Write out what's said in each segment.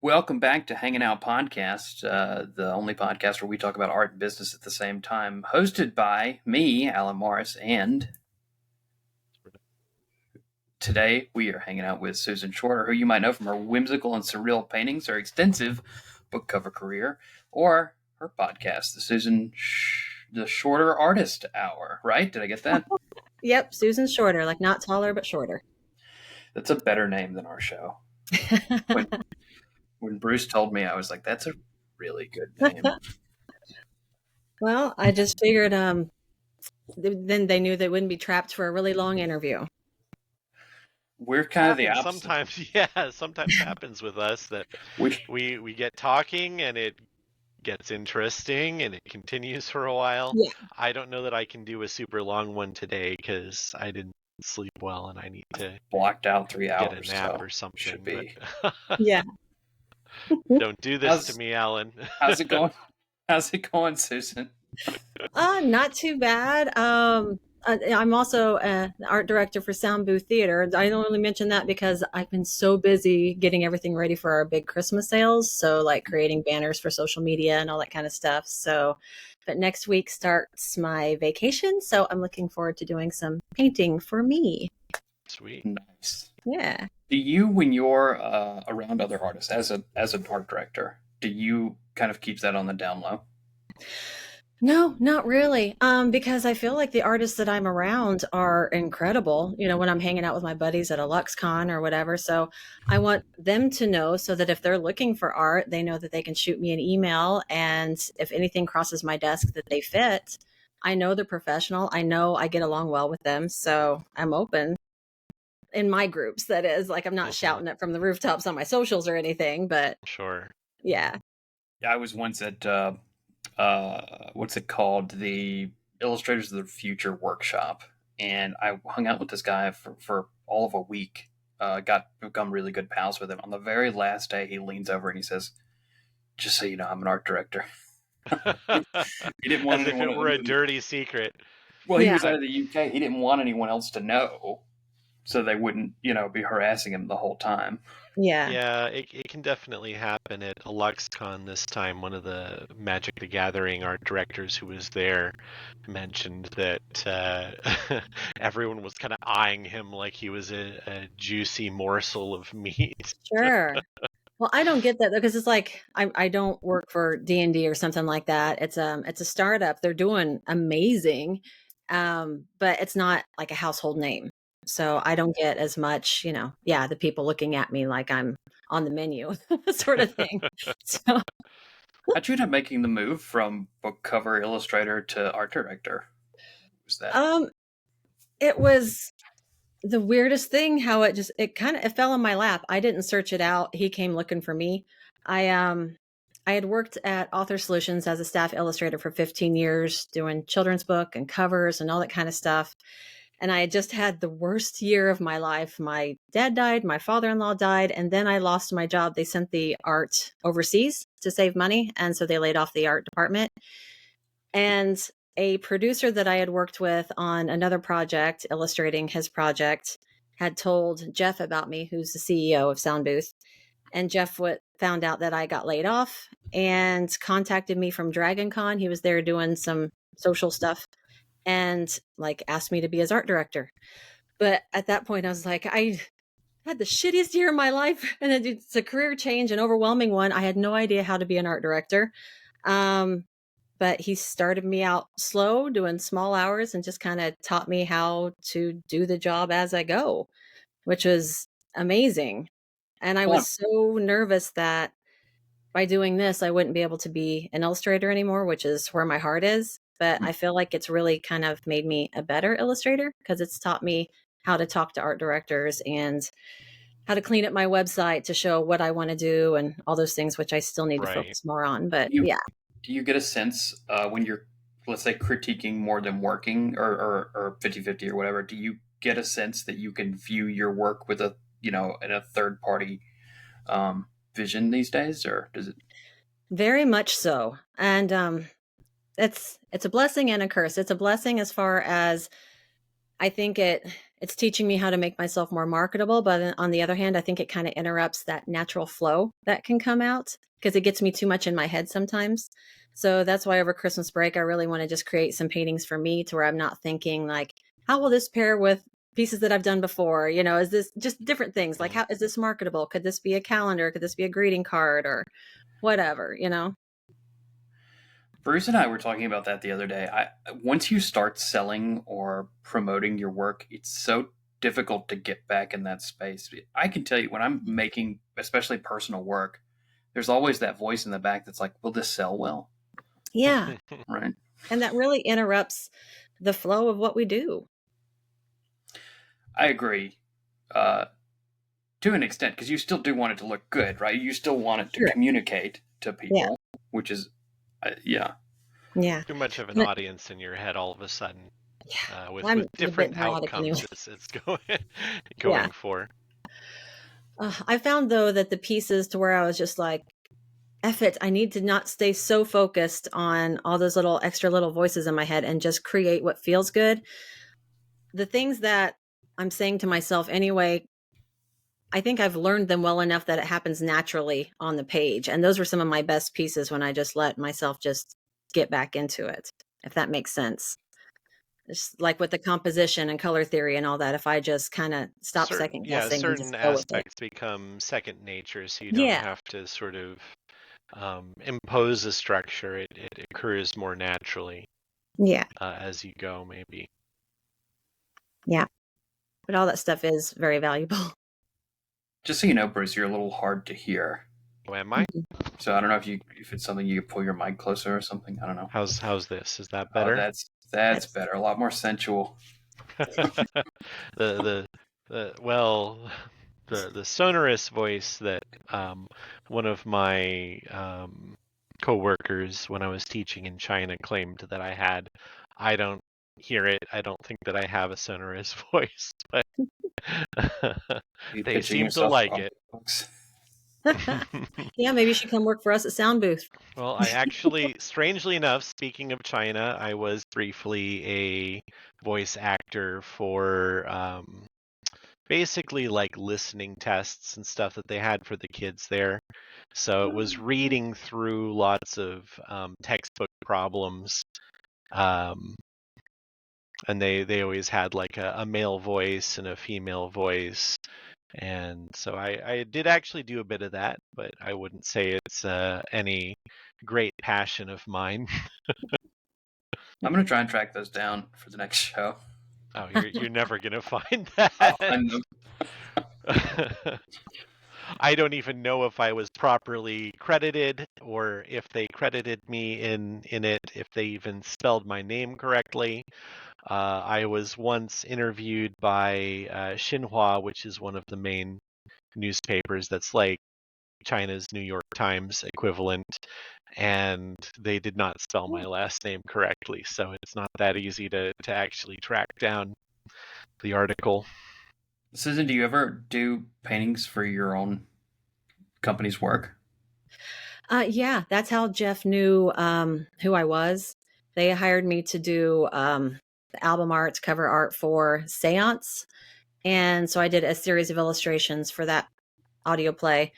Welcome back to Hanging Out Podcast, the only podcast where we talk about art and business at the same time. Hosted by me, Alan Morris, and today we are hanging out with Susan Shorter, who you might know from her whimsical and surreal paintings, her extensive book cover career, or her podcast, the Shorter Artist Hour. Right? Did I get that? Yep, Susan Shorter, like not taller but shorter. That's a better name than our show. When Bruce told me, I was like, "That's a really good name." Well, I just figured then they knew they wouldn't be trapped for a really long interview. We're kind of the opposite. Sometimes happens with us that we get talking and it gets interesting and it continues for a while. Yeah. I don't know that I can do a super long one today because I didn't sleep well and I need to blocked out 3 hours. get a nap or something. Should be. Yeah. Don't do this to me, Alan. How's it going? How's it going, Susan? Not too bad. I'm also an art director for Sound Booth Theater. I only mention that because I've been so busy getting everything ready for our big Christmas sales. So like creating banners for social media and all that kind of stuff. But next week starts my vacation. So I'm looking forward to doing some painting for me. Sweet. Nice. Yeah. Do you, when you're around other artists as an art director, do you kind of keep that on the down low? No, not really. Because I feel like the artists that I'm around are incredible, when I'm hanging out with my buddies at a LuxCon or whatever. So I want them to know so that if they're looking for art, they know that they can shoot me an email. And if anything crosses my desk that they fit, I know they're professional. I know I get along well with them. So I'm open in my groups. That is, like, I'm not shouting it from the rooftops on my socials or anything, but sure. Yeah. I was once at, what's it called? The Illustrators of the Future workshop. And I hung out with this guy for all of a week. Become really good pals with him. On the very last day, he leans over and he says, "Just so you know, I'm an art director." He didn't want As if it were a dirty secret. Well, he was out of the UK. He didn't want anyone else to know, so they wouldn't, be harassing him the whole time. Yeah, it can definitely happen at a LuxCon this time. One of the Magic the Gathering art directors who was there mentioned that everyone was kind of eyeing him like he was a juicy morsel of meat. Sure. Well, I don't get that because it's like I don't work for D&D or something like that. It's a startup. They're doing amazing, but it's not like a household name. So I don't get as much, the people looking at me like I'm on the menu sort of thing. So how'd you end up making the move from book cover illustrator to art director? Was that? It was the weirdest thing how it fell in my lap. I didn't search it out. He came looking for me. I had worked at Author Solutions as a staff illustrator for 15 years, doing children's book and covers and all that kind of stuff. And I had just had the worst year of my life. My dad died, my father-in-law died, and then I lost my job. They sent the art overseas to save money, and so they laid off the art department. And a producer that I had worked with on another project, illustrating his project, had told Jeff about me, who's the CEO of Sound Booth. And Jeff found out that I got laid off and contacted me from Dragon Con. He was there doing some social stuff and asked me to be his art director. But at that point I was like, I had the shittiest year of my life and it's a career change, an overwhelming one. I had no idea how to be an art director. But he started me out slow, doing small hours, and just kind of taught me how to do the job as I go, which was amazing. And I was so nervous that by doing this, I wouldn't be able to be an illustrator anymore, which is where my heart is. But I feel like it's really kind of made me a better illustrator because it's taught me how to talk to art directors and how to clean up my website to show what I want to do and all those things, which I still need to focus more on. But Do you get a sense when you're, let's say, critiquing more than working or 50-50 or whatever, do you get a sense that you can view your work with in a third party vision these days, or does it? Very much so. And it's a blessing and a curse. It's a blessing as far as I think it it's teaching me how to make myself more marketable. But on the other hand, I think it kind of interrupts that natural flow that can come out because it gets me too much in my head sometimes. So that's why over Christmas break, I really want to just create some paintings for me to where I'm not thinking like, how will this pair with pieces that I've done before? You know, is this just different things? Like, how is this marketable? Could this be a calendar? Could this be a greeting card or whatever, you know? Bruce and I were talking about that the other day. Once you start selling or promoting your work, it's so difficult to get back in that space. I can tell you when I'm making, especially personal work, there's always that voice in the back that's like, "Will this sell well?" Yeah. Right? And that really interrupts the flow of what we do. I agree, uh, to an extent, because you still do want it to look good, right? You still want it to Sure. communicate to Yeah. people, which is, yeah. Yeah. Too much of an And it- audience in your head all of a sudden, yeah. with I'm a bit different neurotic anyway. outcomes it's going Yeah. going for. I found though that the pieces to where I was just like, F it, I need to not stay so focused on all those little extra little voices in my head and just create what feels good. The things that I'm saying to myself anyway, I think I've learned them well enough that it happens naturally on the page. And those were some of my best pieces when I just let myself just get back into it, if that makes sense. It's like with the composition and color theory and all that, if I just kind of stop second guessing and just Certain go with it. aspects become second nature, so you don't Yeah. have to sort of impose a structure. It occurs more naturally Yeah. as you go, maybe. Yeah. But all that stuff is very valuable. Just so you know, Bruce, you're a little hard to hear. Oh, am I? So I don't know if it's something you could pull your mic closer or something. I don't know. How's this? Is that Oh, better? that's That's better. A lot more sensual. the well, the sonorous voice that one of my co-workers when I was teaching in China claimed that I had. I don't hear it. I don't think that I have a sonorous voice, but You they pitching seem to yourself for like other it. folks. yeah, maybe you should come work for us at Sound Booth. Well, I actually, strangely enough, speaking of China, I was briefly a voice actor for basically like listening tests and stuff that they had for the kids there. So it was reading through lots of textbook problems, um, and they always had like a male voice and a female voice. And so I did actually do a bit of that, but I wouldn't say it's any great passion of mine. I'm gonna try and track those down for the next show. Oh, you're never gonna find I'll that. find them. I don't even know if I was properly credited or if they credited me in it, if they even spelled my name correctly. I was once interviewed by Xinhua, which is one of the main newspapers that's like China's New York Times equivalent, and they did not spell my last name correctly, so it's not that easy to actually track down the article. Susan, do you ever do paintings for your own company's work? Yeah, that's how Jeff knew who I was. They hired me to do the album art, cover art for Seance. And so I did a series of illustrations for that audio play.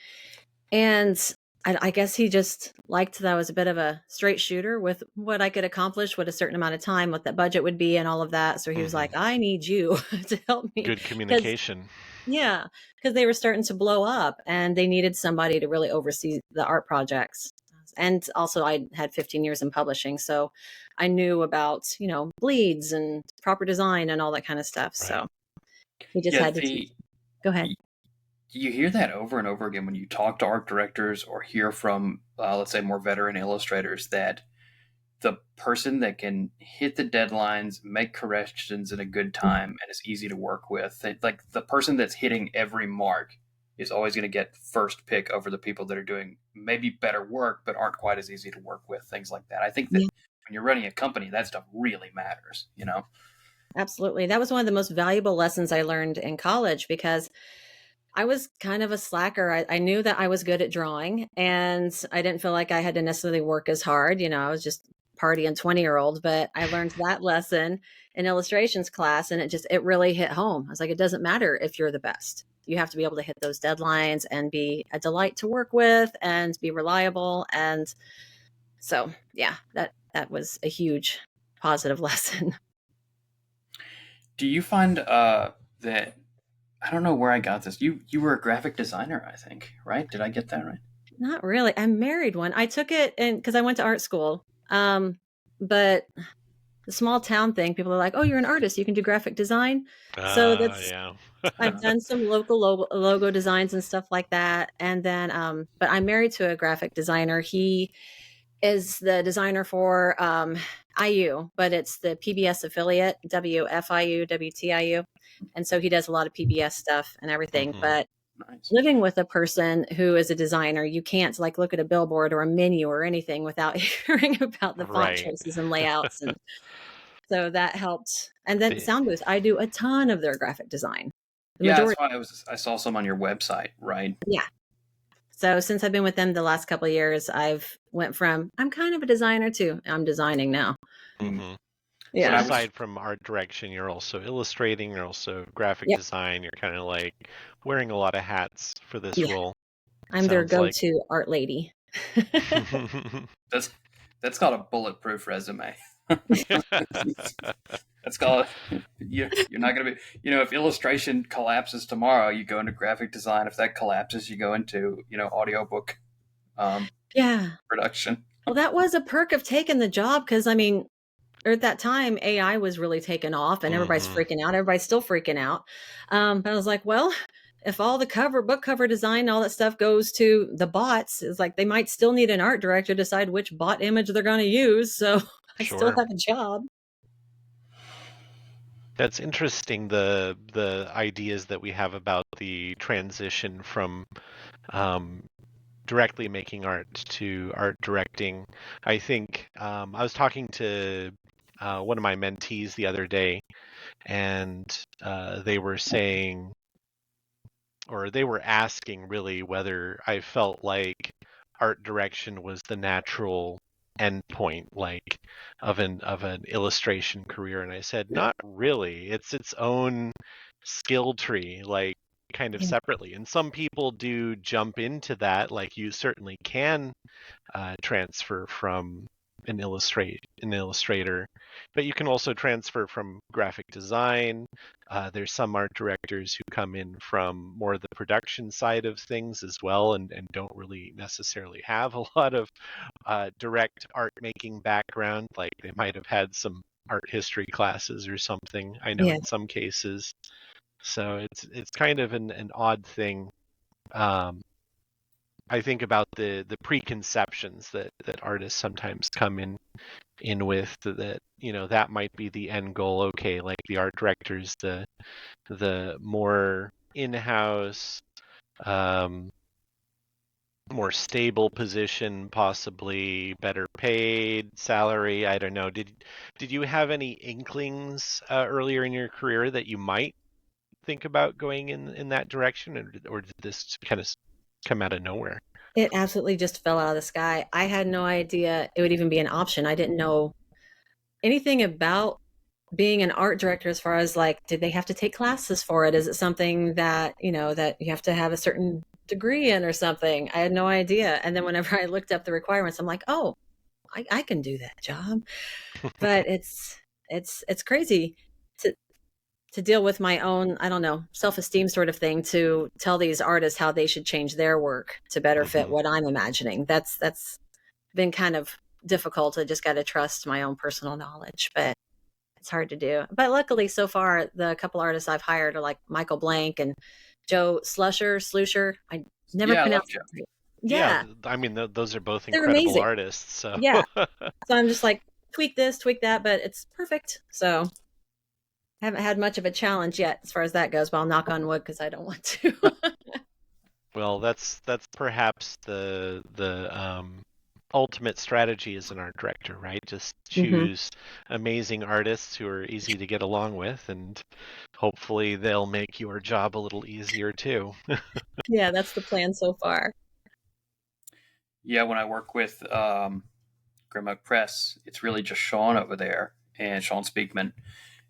And I guess he just liked that I was a bit of a straight shooter with what I could accomplish, what a certain amount of time, what that budget would be, and all of that. So he was like, I need you to help me. Good Because communication. yeah, because they were starting to blow up and they needed somebody to really oversee the art projects. And also, I had 15 years in publishing, so I knew about, bleeds and proper design and all that kind of stuff. Right. So he just Yeah, had to teach. Go ahead. you hear that over and over again when you talk to art directors or hear from, let's say, more veteran illustrators that the person that can hit the deadlines, make corrections in a good time, and is easy to work with, like the person that's hitting every mark is always going to get first pick over the people that are doing maybe better work but aren't quite as easy to work with. Things like that. I think that Yeah, when you're running a company, that stuff really matters. You know. absolutely. That was one of the most valuable lessons I learned in college because I was kind of a slacker. I knew that I was good at drawing and I didn't feel like I had to necessarily work as hard. I was just partying 20-year-old, but I learned that lesson in illustrations class, and it really hit home. I was like, it doesn't matter if you're the best. You have to be able to hit those deadlines and be a delight to work with and be reliable. And so, yeah, that was a huge positive lesson. Do you find that I don't know where I got this. You were a graphic designer, I think, right? Did I get that right? Not really. I married one. I took it and because I went to art school. But the small town thing, people are like, "Oh, you're an artist. You can do graphic design." So that's Yeah. I've done some local logo designs and stuff like that. And then, but I'm married to a graphic designer. He is the designer for IU, but it's the PBS affiliate, WFIU, WTIU. And so he does a lot of PBS stuff and everything. Hmm. But Nice. living with a person who is a designer, you can't like look at a billboard or a menu or anything without hearing about the font Right. choices and layouts. And so that helped. And then The, sound booth, I do a ton of their graphic design. The Yeah, that's majority, why I saw some on your website, right? yeah. So since I've been with them the last couple of years, I've went from I'm kind of a designer to I'm designing now. Mm. hmm So When Yeah. I was aside from art direction, you're also illustrating, you're also graphic Yep. design, you're kind of like wearing a lot of hats for this Yeah. role, I'm their sounds like. go-to art lady. that's that's called a bulletproof resume. That's called you're not gonna be if illustration collapses tomorrow, you go into graphic design. If that collapses, you go into audiobook Yeah. production. Well, that was a perk of taking the job because I mean, or at that time, AI was really taking off and everybody's Hmm. freaking out. Everybody's still freaking out. But I was like, well, if all the book cover design, all that stuff goes to the bots, it's like they might still need an art director to decide which bot image they're going to use. So I still Sure. have a job. That's interesting, the ideas that we have about the transition from um, directly making art to art directing. I think I was talking to one of my mentees the other day, and they were saying, or they were asking really, whether I felt like art direction was the natural endpoint, like of an illustration career. And I said, not really. It's its own skill tree, like kind of Yeah. separately. And some people do jump into that, like you certainly can transfer from an illustrator, but you can also transfer from graphic design. There's some art directors who come in from more the production side of things as well, and don't really necessarily have a lot of direct art making background. Like they might have had some art history classes or something. I know Yeah. in some cases. So it's kind of an odd thing. Um, I think about the preconceptions that artists sometimes come in with, that that might be the end goal. Okay, like the art directors, the more in-house, um, more stable position, possibly better paid salary. I don't know. Did you have any inklings earlier in your career that you might think about going in that direction, or did this kind of come out of nowhere? It absolutely just fell out of the sky. I had no idea it would even be an option. I didn't know anything about being an art director as far as like, did they have to take classes for it? Is it something that, that you have to have a certain degree in or something? I had no idea. And then whenever I looked up the requirements, I'm like, oh, I can do that job. But it's crazy to to deal with my own, I don't know, self-esteem sort of thing to tell these artists how they should change their work to better fit Hmm. what I'm imagining. That's been kind of difficult. I just got to trust my own personal knowledge, but it's hard to do. But luckily, so far, the couple artists I've hired are like Michael Blank and Joe Slusher. I never Yeah, I love pronounced Joe. it right. Yeah, Yeah, I mean those are both they're incredible amazing. artists. So Yeah. So I'm just like, tweak this, tweak that, but it's perfect. So I haven't had much of a challenge yet as far as that goes, but I'll knock on wood because I don't want to. well, that's perhaps the ultimate strategy as an art director, right? Just Hmm. choose amazing artists who are easy to get along with, and hopefully they'll make your job a little easier too. Yeah, that's the plan so far. Yeah, when I work with Grimmuck Press, it's really just Sean over there and Sean Speakman.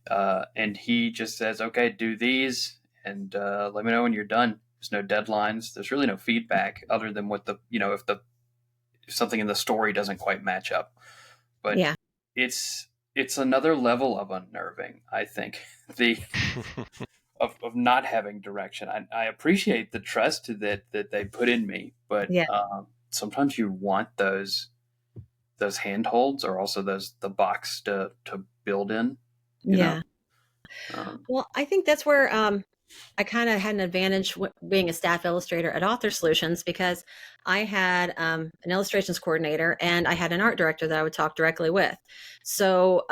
And he just says, okay, do these and let me know when you're done. There's no deadlines. There's really no feedback other than what if something in the story doesn't quite match up. But Yeah. it's another level of unnerving, I think. The of not having direction. I appreciate the trust that they put in me, but Yeah. sometimes you want those handholds or also the box to build in. You know, Yeah. um, Well, I think that's where I kind of had an advantage being a staff illustrator at Author Solutions because I had an illustrations coordinator and I had an art director that I would talk directly with. So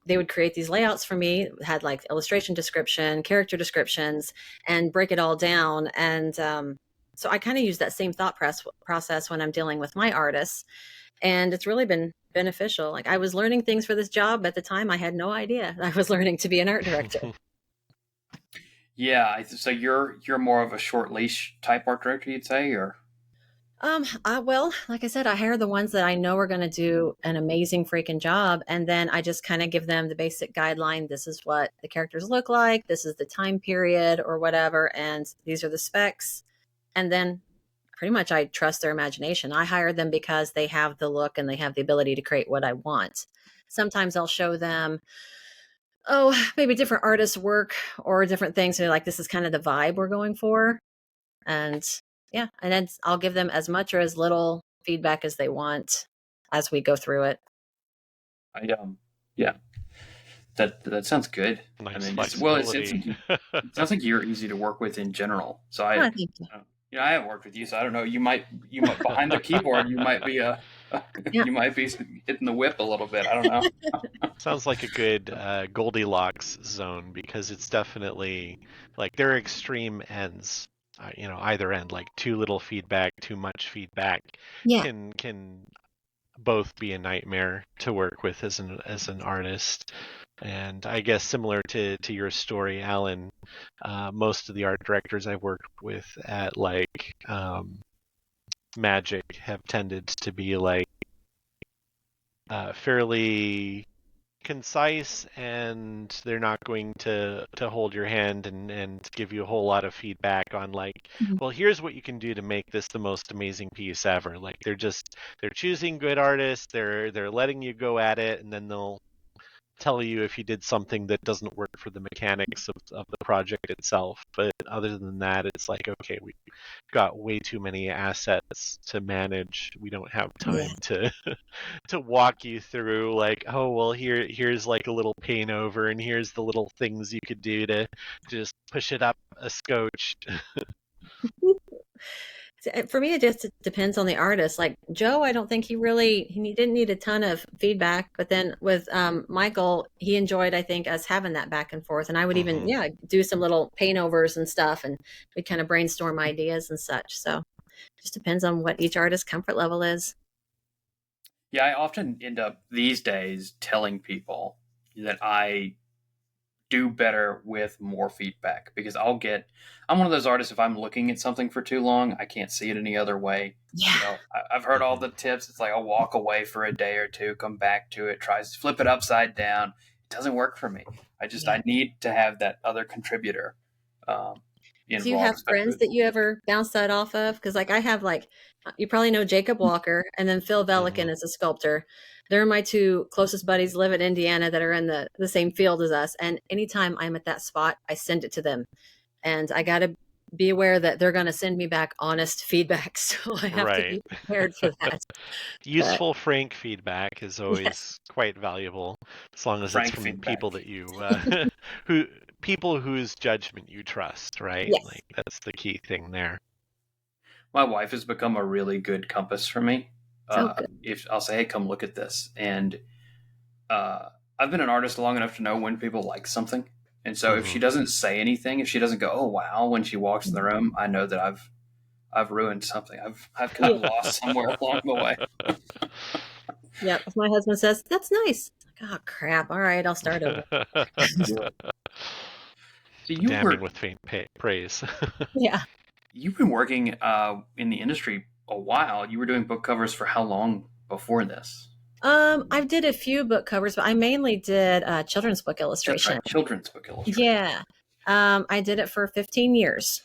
they would create these layouts for me, had like illustration description, character descriptions, and break it all down. And so I kind of use that same process when I'm dealing with my artists, and it's really been beneficial. Like I was learning things for this job at the time. I had no idea I was learning to be an art director. yeah. So you're more of a short leash type art director, you'd say, or Well, like I said, I hire the ones that I know are going to do an amazing freaking job. And then I just kind of give them the basic guideline. This is what the characters look like. This is the time period or whatever. And these are the specs. And then pretty much I trust their imagination. I hire them because they have the look and they have the ability to create what I want. Sometimes I'll show them, oh, maybe different artists' work or different things. So they're like, this is kind of the vibe we're going for. And yeah, and then I'll give them as much or as little feedback as they want as we go through it. I yeah. That sounds good. I Nice mean, flexibility. it sounds like you're easy to work with in general. So Oh, thank you. I haven't worked with you, so I don't know. You might behind the keyboard, you might be Yeah. you might be hitting the whip a little bit. I don't know. Sounds like a good Goldilocks zone because it's definitely like there are extreme ends. Either end, like too little feedback, too much feedback, Yeah. can both be a nightmare to work with as an artist. And I guess similar to your story, Alan, most of the art directors I've worked with at Magic have tended to be like fairly concise, and they're not going to hold your hand and give you a whole lot of feedback on like, Mhm. well, here's what you can do to make this the most amazing piece ever. Like they're choosing good artists, they're letting you go at it, and then they'll tell you if you did something that doesn't work for the mechanics of the project itself. But other than that, it's like, okay, we've got way too many assets to manage. We don't have Yeah. time to to walk you through like, oh well, here's like a little paint over, and here's the little things you could do to just push it up a scotch. For me, it just depends on the artist. Like Joe, I don't think he didn't need a ton of feedback. But then with Michael, he enjoyed, I think, us having that back and forth. And I would even, Mm-hmm. yeah, do some little paint overs and stuff, and we kind of brainstorm ideas and such. So it just depends on what each artist's comfort level is. Yeah, I often end up these days telling people that I do better with more feedback because I'm one of those artists. If I'm looking at something for too long, I can't see it any other way. Yeah. I've heard all Mm-hmm. the tips. It's like I'll walk away for a day or two, come back to it, tries to flip it upside down. It doesn't work for me. Yeah. I need to have that other contributor um, Do you have involved, friends especially. that you ever bounce that off of? Because like I have like you probably know Jacob Walker and then Phil Mm-hmm. Velikan is a sculptor. They're my two closest buddies, live in Indiana, that are in the same field as us. And anytime I'm at that spot, I send it to them. And I gotta be aware that they're gonna send me back honest feedback. So I have to Right. be prepared for that. But Useful, frank feedback is yes. always quite valuable, as long as it's Frank from people feedback. that you who people whose judgment you trust, right? Yes. Like that's the key thing there. My wife has become a really good compass for me. So good. If I'll say, "Hey, come look at this," and uh, I've been an artist long enough to know when people like something. And so if Hmm. she doesn't say anything, if she doesn't go, "Oh wow," when she walks in the room, I know that I've ruined something. I've Yeah. gotten lost somewhere along the way. Yep. If my husband says, that's nice. Like, oh crap. All right, I'll start over. Yeah. So Damning with faint praise. Yeah. you've been working in the industry a while. You were doing book covers for how long? before this? I did a few book covers, but I mainly did children's book That's illustration. right, children's book illustration. Yeah. I did it for 15 years.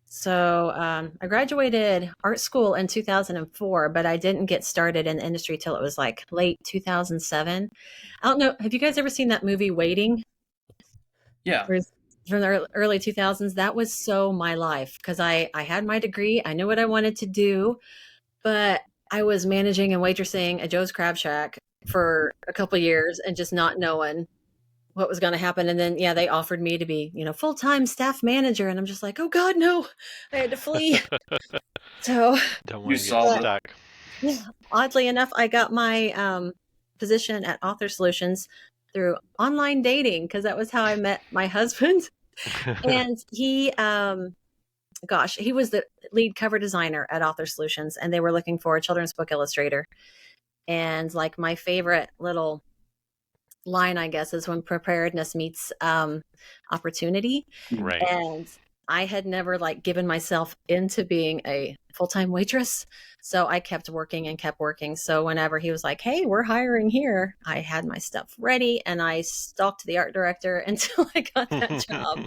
So I graduated art school in 2004, but I didn't get started in the industry till it was like late 2007. I don't know. Have you guys ever seen that movie Waiting? Yeah. From the early 2000s? That was so my life because I had my degree. I knew what I wanted to do, but I was managing and waitressing at Joe's Crab Shack for a couple of years and just not knowing what was going to happen. And then, yeah, they offered me to be, full-time staff manager. And I'm just like, oh God, no, I had to flee. So, Don't You want to get saw the stuck. yeah, oddly enough, I got my position at Author Solutions through online dating because that was how I met my husband. And he was the lead cover designer at Author Solutions, and they were looking for a children's book illustrator. And like my favorite little line, I guess, is when preparedness meets opportunity. Right. And I had never like given myself into being a full-time waitress. So I kept working and kept working. So whenever he was like, hey, we're hiring here, I had my stuff ready and I stalked the art director until I got that job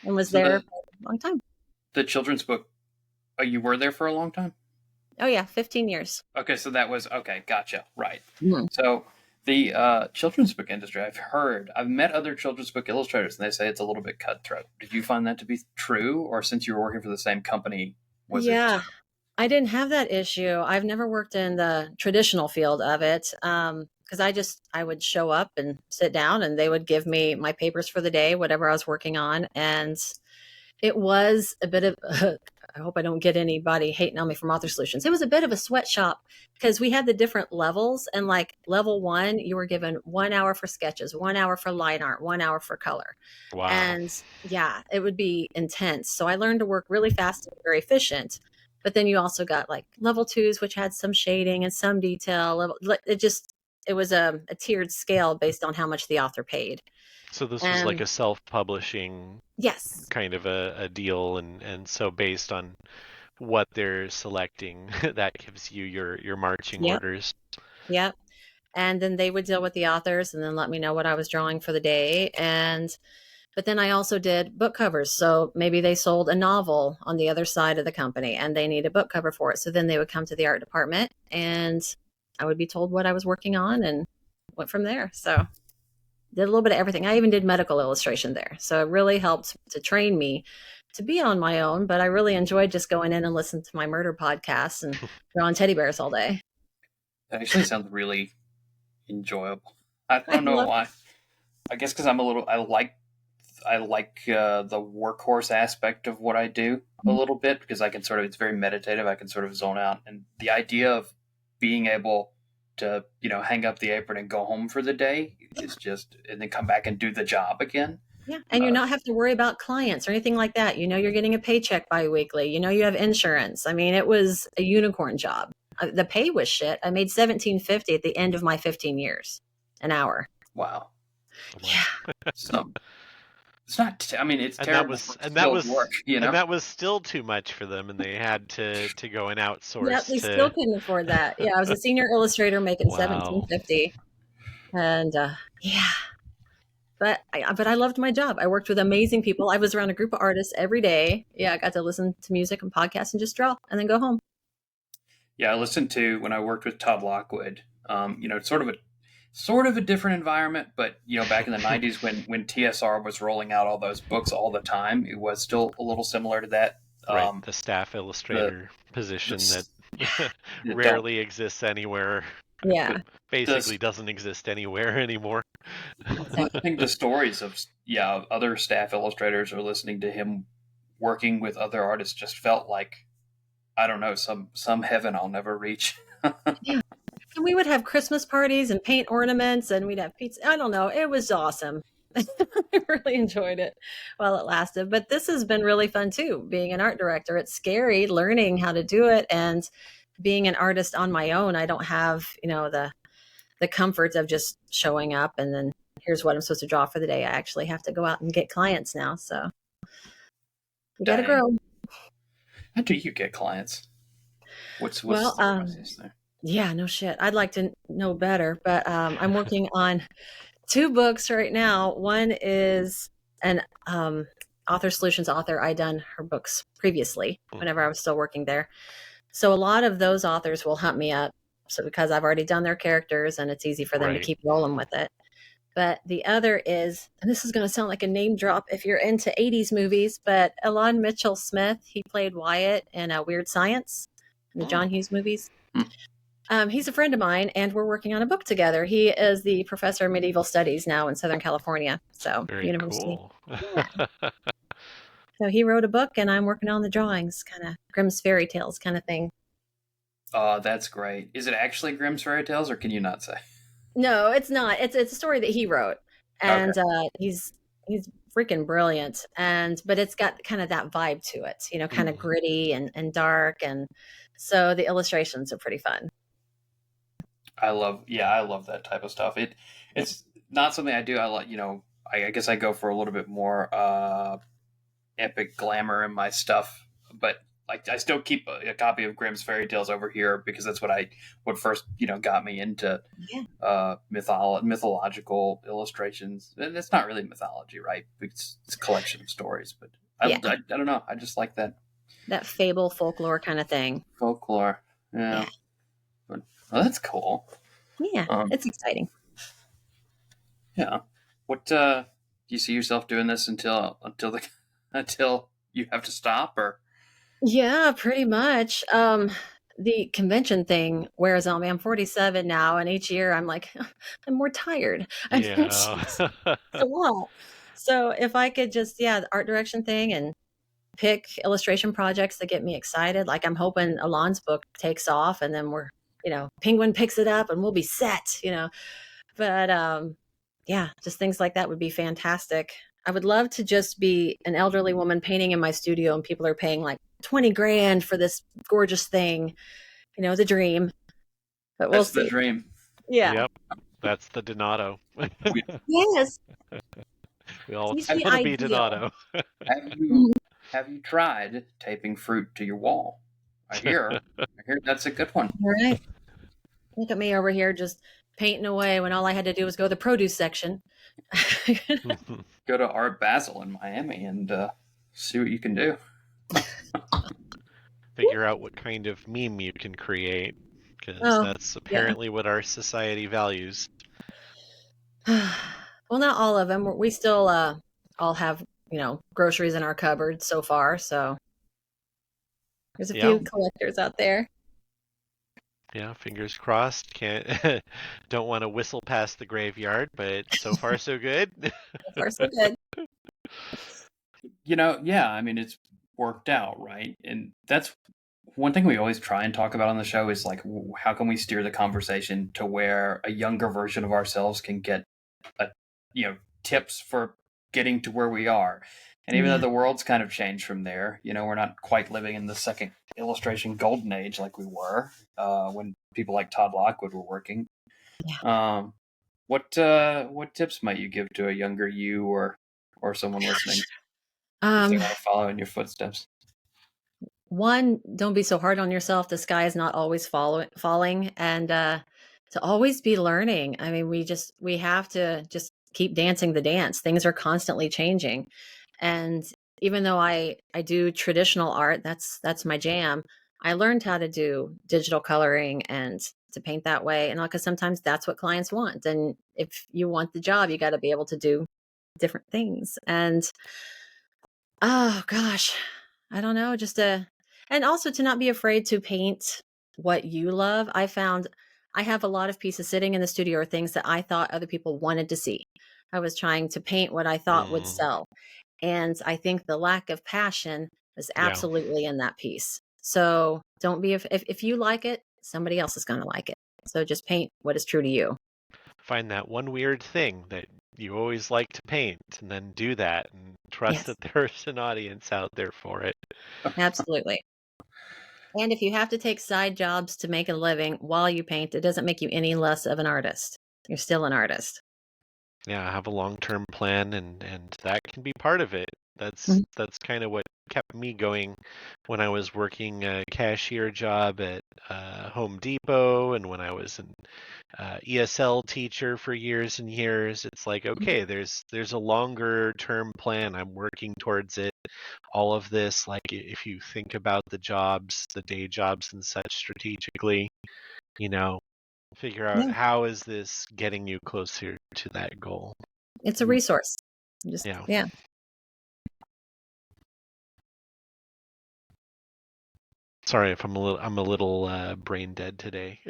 and was so there for a long time. the children's book. Oh, you were there for a long time? Oh yeah, 15 years. Okay, so that was okay. Gotcha. Right. Mhm. So the children's book industry, I've met other children's book illustrators, and they say it's a little bit cutthroat. Did you find that to be true, or since you were working for the same company, was it? Yeah, I didn't have that issue. I've never worked in the traditional field of it because I would show up and sit down and they would give me my papers for the day, whatever I was working on. And it was a bit of, I hope I don't get anybody hating on me from Author Solutions. It was a bit of a sweatshop because we had the different levels. And like level 1, you were given 1 hour for sketches, 1 hour for line art, 1 hour for color. Wow. And yeah, it would be intense. So I learned to work really fast and very efficient. But then you also got like level 2s, which had some shading and some detail. It was a tiered scale based on how much the author paid. So this was like a self-publishing Yes. kind of a deal, and so based on what they're selecting, that gives you your marching Yep. orders. Yep. And then they would deal with the authors and then let me know what I was drawing for the day. But then I also did book covers. So maybe they sold a novel on the other side of the company and they need a book cover for it. So then they would come to the art department and I would be told what I was working on and went from there. So did a little bit of everything. I even did medical illustration there. So it really helped to train me to be on my own. But I really enjoyed just going in and listening to my murder podcasts and drawing teddy bears all day. That actually sounds really enjoyable. I don't know why. I guess because I like the workhorse aspect of what I do a little bit because it's very meditative. I can sort of zone out, and the idea of being able to hang up the apron and go home for the day is just, and then come back and do the job again. Yeah, and you're not have to worry about clients or anything like that. You're getting a paycheck biweekly. You have insurance. I mean, it was a unicorn job. The pay was shit. I made $17.50 at the end of my 15 years, an hour. Wow. Yeah. So it's not. I mean, it's terrible. And that was work. And that was still too much for them, and they had to go and outsource. Yeah, they still couldn't afford that. Yeah, I was a senior illustrator making Wow. $17.50, and yeah. But I loved my job. I worked with amazing people. I was around a group of artists every day. Yeah, I got to listen to music and podcasts and just draw and then go home. Yeah, I listened to when I worked with Todd Lockwood. Sort of a different environment, but back in the '90s when TSR was rolling out all those books all the time, it was still a little similar to that. Right, the staff illustrator position that rarely exists anywhere. Yeah, basically doesn't exist anywhere anymore. I think the stories of other staff illustrators or listening to him working with other artists just felt like, I don't know, some heaven I'll never reach. Yeah. And we would have Christmas parties and paint ornaments and we'd have pizza. I don't know. It was awesome. I really enjoyed it while it lasted. But this has been really fun too, being an art director. It's scary learning how to do it, and being an artist on my own. I don't have, the comfort of just showing up and then here's what I'm supposed to draw for the day. I actually have to go out and get clients now. So you got to grow. How do you get clients? What's the process there? Yeah, no shit. I'd like to know better, but I'm working on two books right now. One is an Author Solutions author. I done her books previously whenever I was still working there. So a lot of those authors will hunt me up. So because I've already done their characters and it's easy for them to Right. keep rolling with it. But the other is, and this is going to sound like a name drop if you're into 80s movies, but Alon Mitchell Smith, he played Wyatt in Weird Science, in the Mm, John Hughes movies. Hmm. He's a friend of mine, and we're working on a book together. He is the professor of medieval studies now in Southern California, so very university. cool. Yeah. So he wrote a book, and I'm working on the drawings, kind of Grimm's fairy tales kind of thing. That's great. Is it actually Grimm's fairy tales, or can you not say? No, it's not. It's a story that he wrote, Okay. and he's freaking brilliant. And but it's got kind of that vibe to it, kind of Mhm. gritty and dark, and so the illustrations are pretty fun. I love that type of stuff. It's not something I do. I like, I guess I go for a little bit more epic glamour in my stuff, but like I still keep a copy of Grimm's fairy tales over here because that's what first got me into Yeah, mythological illustrations. And it's not really mythology, right? It's a collection of stories, but yeah, I don't know. I just like that that fable folklore kind of thing. folklore. Yeah, Yeah, but that's cool. yeah, Um, it's exciting. yeah. What do you see yourself doing this until you have to stop or? Yeah, pretty much. The convention thing wears on me. I'm 47 now, and each year I'm like, I'm more tired. I mean, Yeah. it's a lot. So if I could just, yeah, the art direction thing and pick illustration projects that get me excited. Like I'm hoping Alon's book takes off and then Penguin picks it up and we'll be set. But yeah, just things like that would be fantastic. I would love to just be an elderly woman painting in my studio and people are paying like 20 grand for this gorgeous thing, the dream. But we'll That's the see. dream. Yeah. Yep. That's the Donato. We, Yes. We all He's the want to be ideal. Donato. have you tried taping fruit to your wall? I hear that's a good one. Right. Look at me over here just painting away when all I had to do was go to the produce section. Go to Art Basel in Miami and see what you can do. Figure out what kind of meme you can create, because Oh, that's yeah. apparently what our society values. Well, not all of them. We still all have, groceries in our cupboard so far. So there's a Yeah. few collectors out there. Yeah, fingers crossed. Can't don't want to whistle past the graveyard, but so far so good. So far, so good. Yeah, I mean, it's worked out, right? And that's one thing we always try and talk about on the show is like, how can we steer the conversation to where a younger version of ourselves can get, a, tips for getting to where we are. And even though Yeah. the world's kind of changed from there, we're not quite living in the second illustration golden age like we were when people like Todd Lockwood were working. Yeah. What tips might you give to a younger you or someone listening if they Um, want to follow in your footsteps? One, don't be so hard on yourself. The sky is not always falling, and to always be learning. I mean, we have to just keep dancing the dance. Things are constantly changing, and even though I do traditional art, that's my jam. I learned how to do digital coloring and to paint that way, and because sometimes that's what clients want. And if you want the job, you got to be able to do different things. And oh gosh, I don't know, and also to not be afraid to paint what you love. I found I have a lot of pieces sitting in the studio or things that I thought other people wanted to see. I was trying to paint what I thought would Mm, sell. And I think the lack of passion is yeah. absolutely in that piece. So don't be if you like it, somebody else is going to like it. So just paint what is true to you. Find that one weird thing that you always like to paint and then do that and trust Yes, that there's an audience out there for it. absolutely. And if you have to take side jobs to make a living while you paint, it doesn't make you any less of an artist. You're still an artist. Yeah, have a long-term plan and that can be part of it. Mhm. That's kind of what kept me going when I was working a cashier job at Home Depot and when I was an ESL teacher for years and years. It's like, okay, there's a longer term plan. I'm working towards it. All of this, like if you think about the jobs, the day jobs and such strategically, you know, figure out Yeah. how is this getting you closer to that goal. It's a resource. Just, Yeah. yeah. Sorry if I'm a little brain dead today.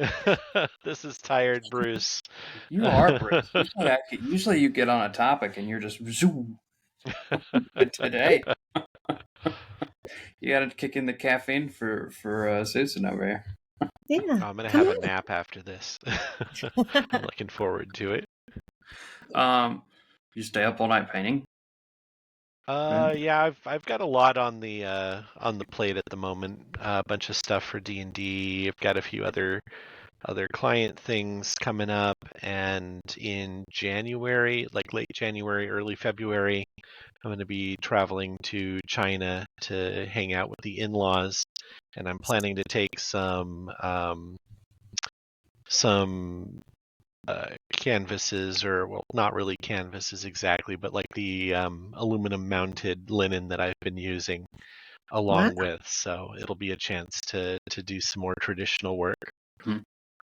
This is tired, Bruce. You are, Bruce. Usually you get on a topic and you're just zoom. But today you got to kick in the caffeine for Susan over here. Yeah. I'm gonna Come have a nap after this. I'm looking forward to it. You stay up all night painting. Yeah, I've got a lot on the plate at the moment. A bunch of stuff for D&D. I've got a few other client things coming up, and in January, like late January, early February, I'm going to be traveling to China to hang out with the in-laws, and I'm planning to take some canvases, or well, not really canvases exactly, but like the aluminum mounted linen that I've been using Wow. along with. So it'll be a chance to do some more traditional work. Hmm.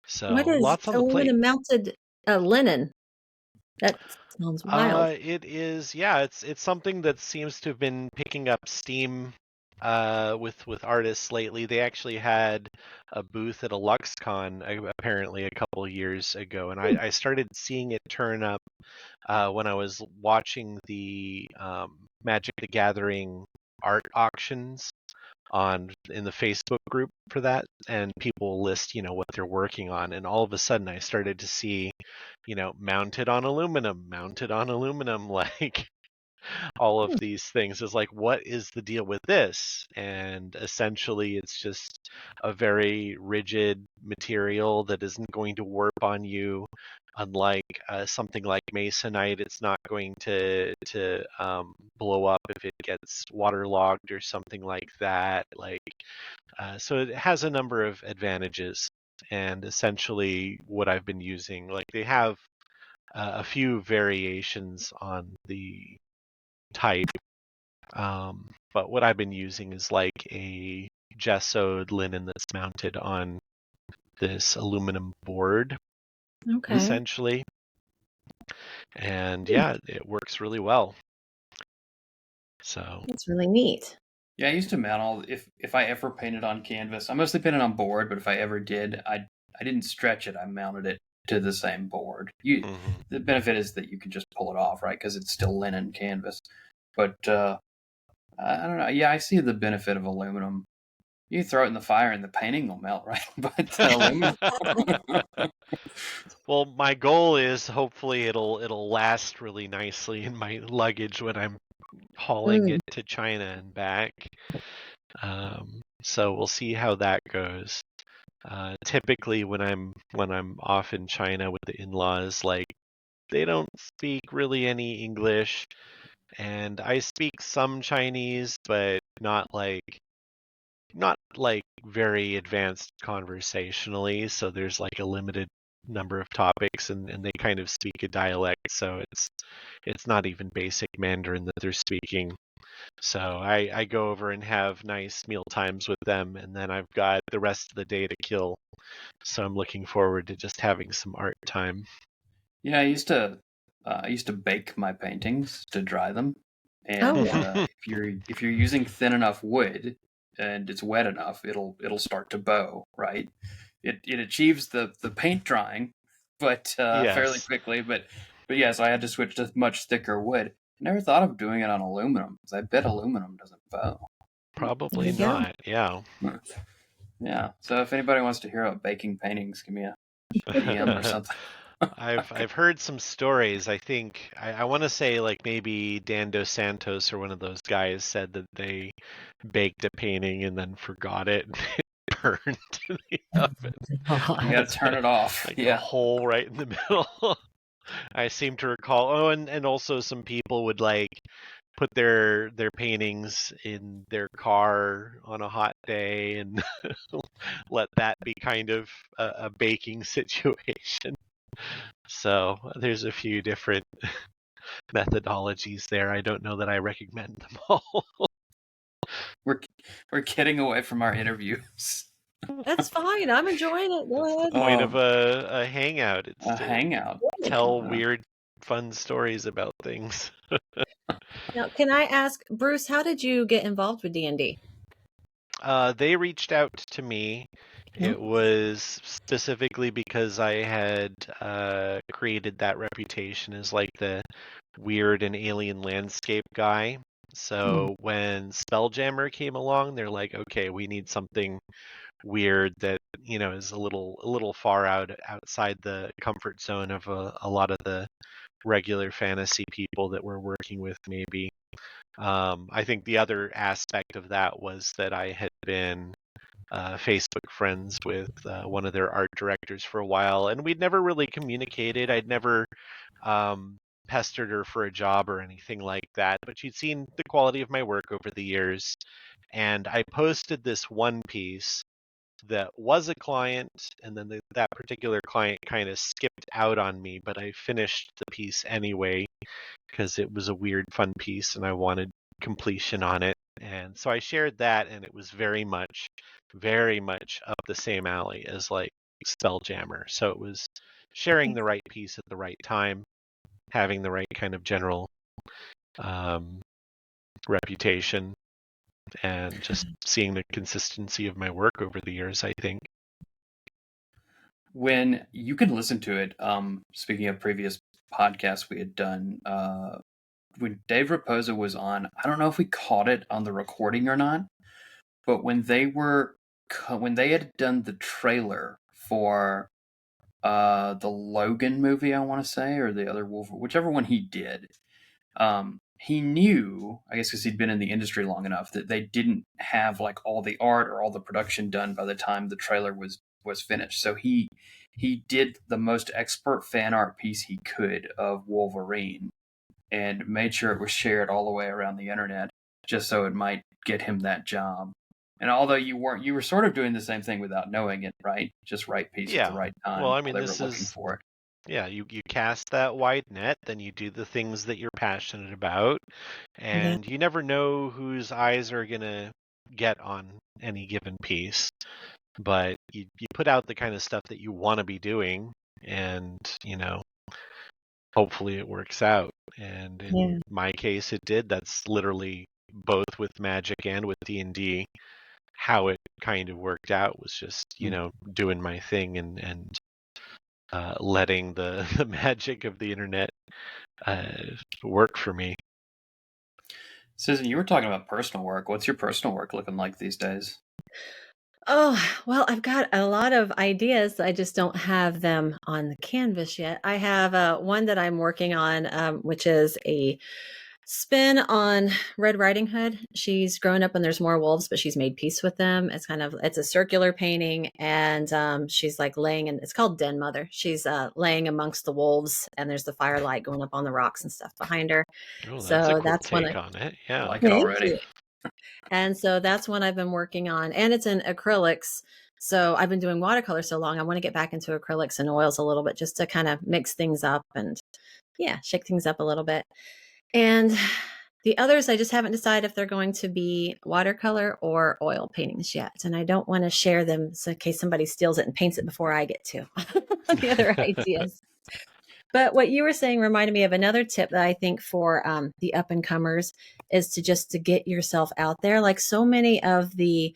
So What is lots on the plate. aluminum mounted linen? That sounds wild. It is, yeah, it's something that seems to have been picking up steam with artists lately. They actually had a booth at a LuxCon apparently a couple of years ago, and I started seeing it turn up when I was watching the Magic the Gathering art auctions in the Facebook group for that, and people list, what they're working on, and all of a sudden I started to see, mounted on aluminum, like all of these things is like, what is the deal with this? And essentially it's just a very rigid material that isn't going to warp on you. Unlike something like masonite, it's not going to blow up if it gets waterlogged or something like that. So it has a number of advantages. And essentially, what I've been using, like they have a few variations on the type, but what I've been using is like a gessoed linen that's mounted on this aluminum board, Okay. essentially. And yeah, it works really well. So That's really neat. Yeah, I used to mount all if I ever painted on canvas. I mostly painted on board, but if I ever did, I didn't stretch it. I mounted it to the same board. The benefit is that you can just pull it off, right? Because it's still linen canvas. But I don't know. Yeah, I see the benefit of aluminum. You throw it in the fire and the painting will melt, right? But aluminum. Well, my goal is hopefully it'll last really nicely in my luggage when I'm hauling it to China and back. So we'll see how that goes. Typically, when I'm off in China with the in-laws, like they don't speak really any English, and I speak some Chinese, but not like very advanced conversationally. So there's like a limited number of topics, and they kind of speak a dialect, so it's not even basic Mandarin that they're speaking. So I go over and have nice meal times with them, and then I've got the rest of the day to kill. So I'm looking forward to just having some art time. Yeah, I used to bake my paintings to dry them, and if you're using thin enough wood and it's wet enough, it'll start to bow, right? It achieves the paint drying, but fairly Yes. quickly. But yes, I had to switch to much thicker wood. I never thought of doing it on aluminum because I bet aluminum doesn't bow. Probably not. Yeah. Yeah. So if anybody wants to hear about baking paintings, give me a DM or something. I've heard some stories. I think I want to say like maybe Dan Dos Santos or one of those guys said that they baked a painting and then forgot it and it burned in the oven. You got to turn it off. Like Yeah. a hole right in the middle. I seem to recall. Oh, and also some people would like put their paintings in their car on a hot day and let that be kind of a baking situation. So there's a few different methodologies there. I don't know that I recommend them all. We're getting away from our interviews. That's fine. I'm enjoying it. Go That's the ahead. point of a hangout. It's A to hangout. tell weird, fun stories about things. Now, can I ask, Bruce, how did you get involved with D&D? They reached out to me. It was specifically because I had created that reputation as like the weird and alien landscape guy. So when Spelljammer came along, they're like, okay, we need something weird that is a little far outside the comfort zone of a lot of the regular fantasy people that we're working with. Maybe I think the other aspect of that was that I had been Facebook friends with one of their art directors for a while, and we'd never really communicated. I'd never pestered her for a job or anything like that, but she'd seen the quality of my work over the years, and I posted this one piece that was a client, and then that particular client kind of skipped out on me, but I finished the piece anyway because it was a weird, fun piece, and I wanted completion on it. And so I shared that, and it was very much up the same alley as like Spelljammer. So it was sharing the right piece at the right time, having the right kind of general reputation, and just seeing the consistency of my work over the years, I think. When you can listen to it, speaking of previous podcasts we had done, when Dave Raposa was on, I don't know if we caught it on the recording or not, but when they had done the trailer for the Logan movie, I want to say, or the other Wolf, whichever one he did, he knew, I guess because he'd been in the industry long enough, that they didn't have like all the art or all the production done by the time the trailer was finished. So he did the most expert fan art piece he could of Wolverine and made sure it was shared all the way around the internet just so it might get him that job. And although you were sort of doing the same thing without knowing it, right? Just right piece at the right time Well, I while mean, they were this looking is for it. Yeah, you cast that wide net, then you do the things that you're passionate about, and you never know whose eyes are gonna get on any given piece. But you put out the kind of stuff that you want to be doing, and hopefully it works out. And in my case, it did. That's literally both with Magic and with D&D. How it kind of worked out was just doing my thing and letting the magic of the internet work for me. Susan, you were talking about personal work. What's your personal work looking like these days? Oh, well, I've got a lot of ideas. I just don't have them on the canvas yet. I have one that I'm working on, which is a spin on Red Riding Hood. She's grown up and there's more wolves, but she's made peace with them. It's a circular painting, and she's like laying in. It's called Den Mother. She's laying amongst the wolves, and there's the firelight going up on the rocks and stuff behind her. Oh, that's a So cool that's one. take on it. Yeah, I like it Thank already. you. And so that's one I've been working on, and it's in acrylics. So I've been doing watercolor so long. I want to get back into acrylics and oils a little bit just to kind of mix things up and shake things up a little bit. And the others, I just haven't decided if they're going to be watercolor or oil paintings yet. And I don't want to share them so in case somebody steals it and paints it before I get to the other ideas. But what you were saying reminded me of another tip that I think for the up and comers is to get yourself out there. Like so many of the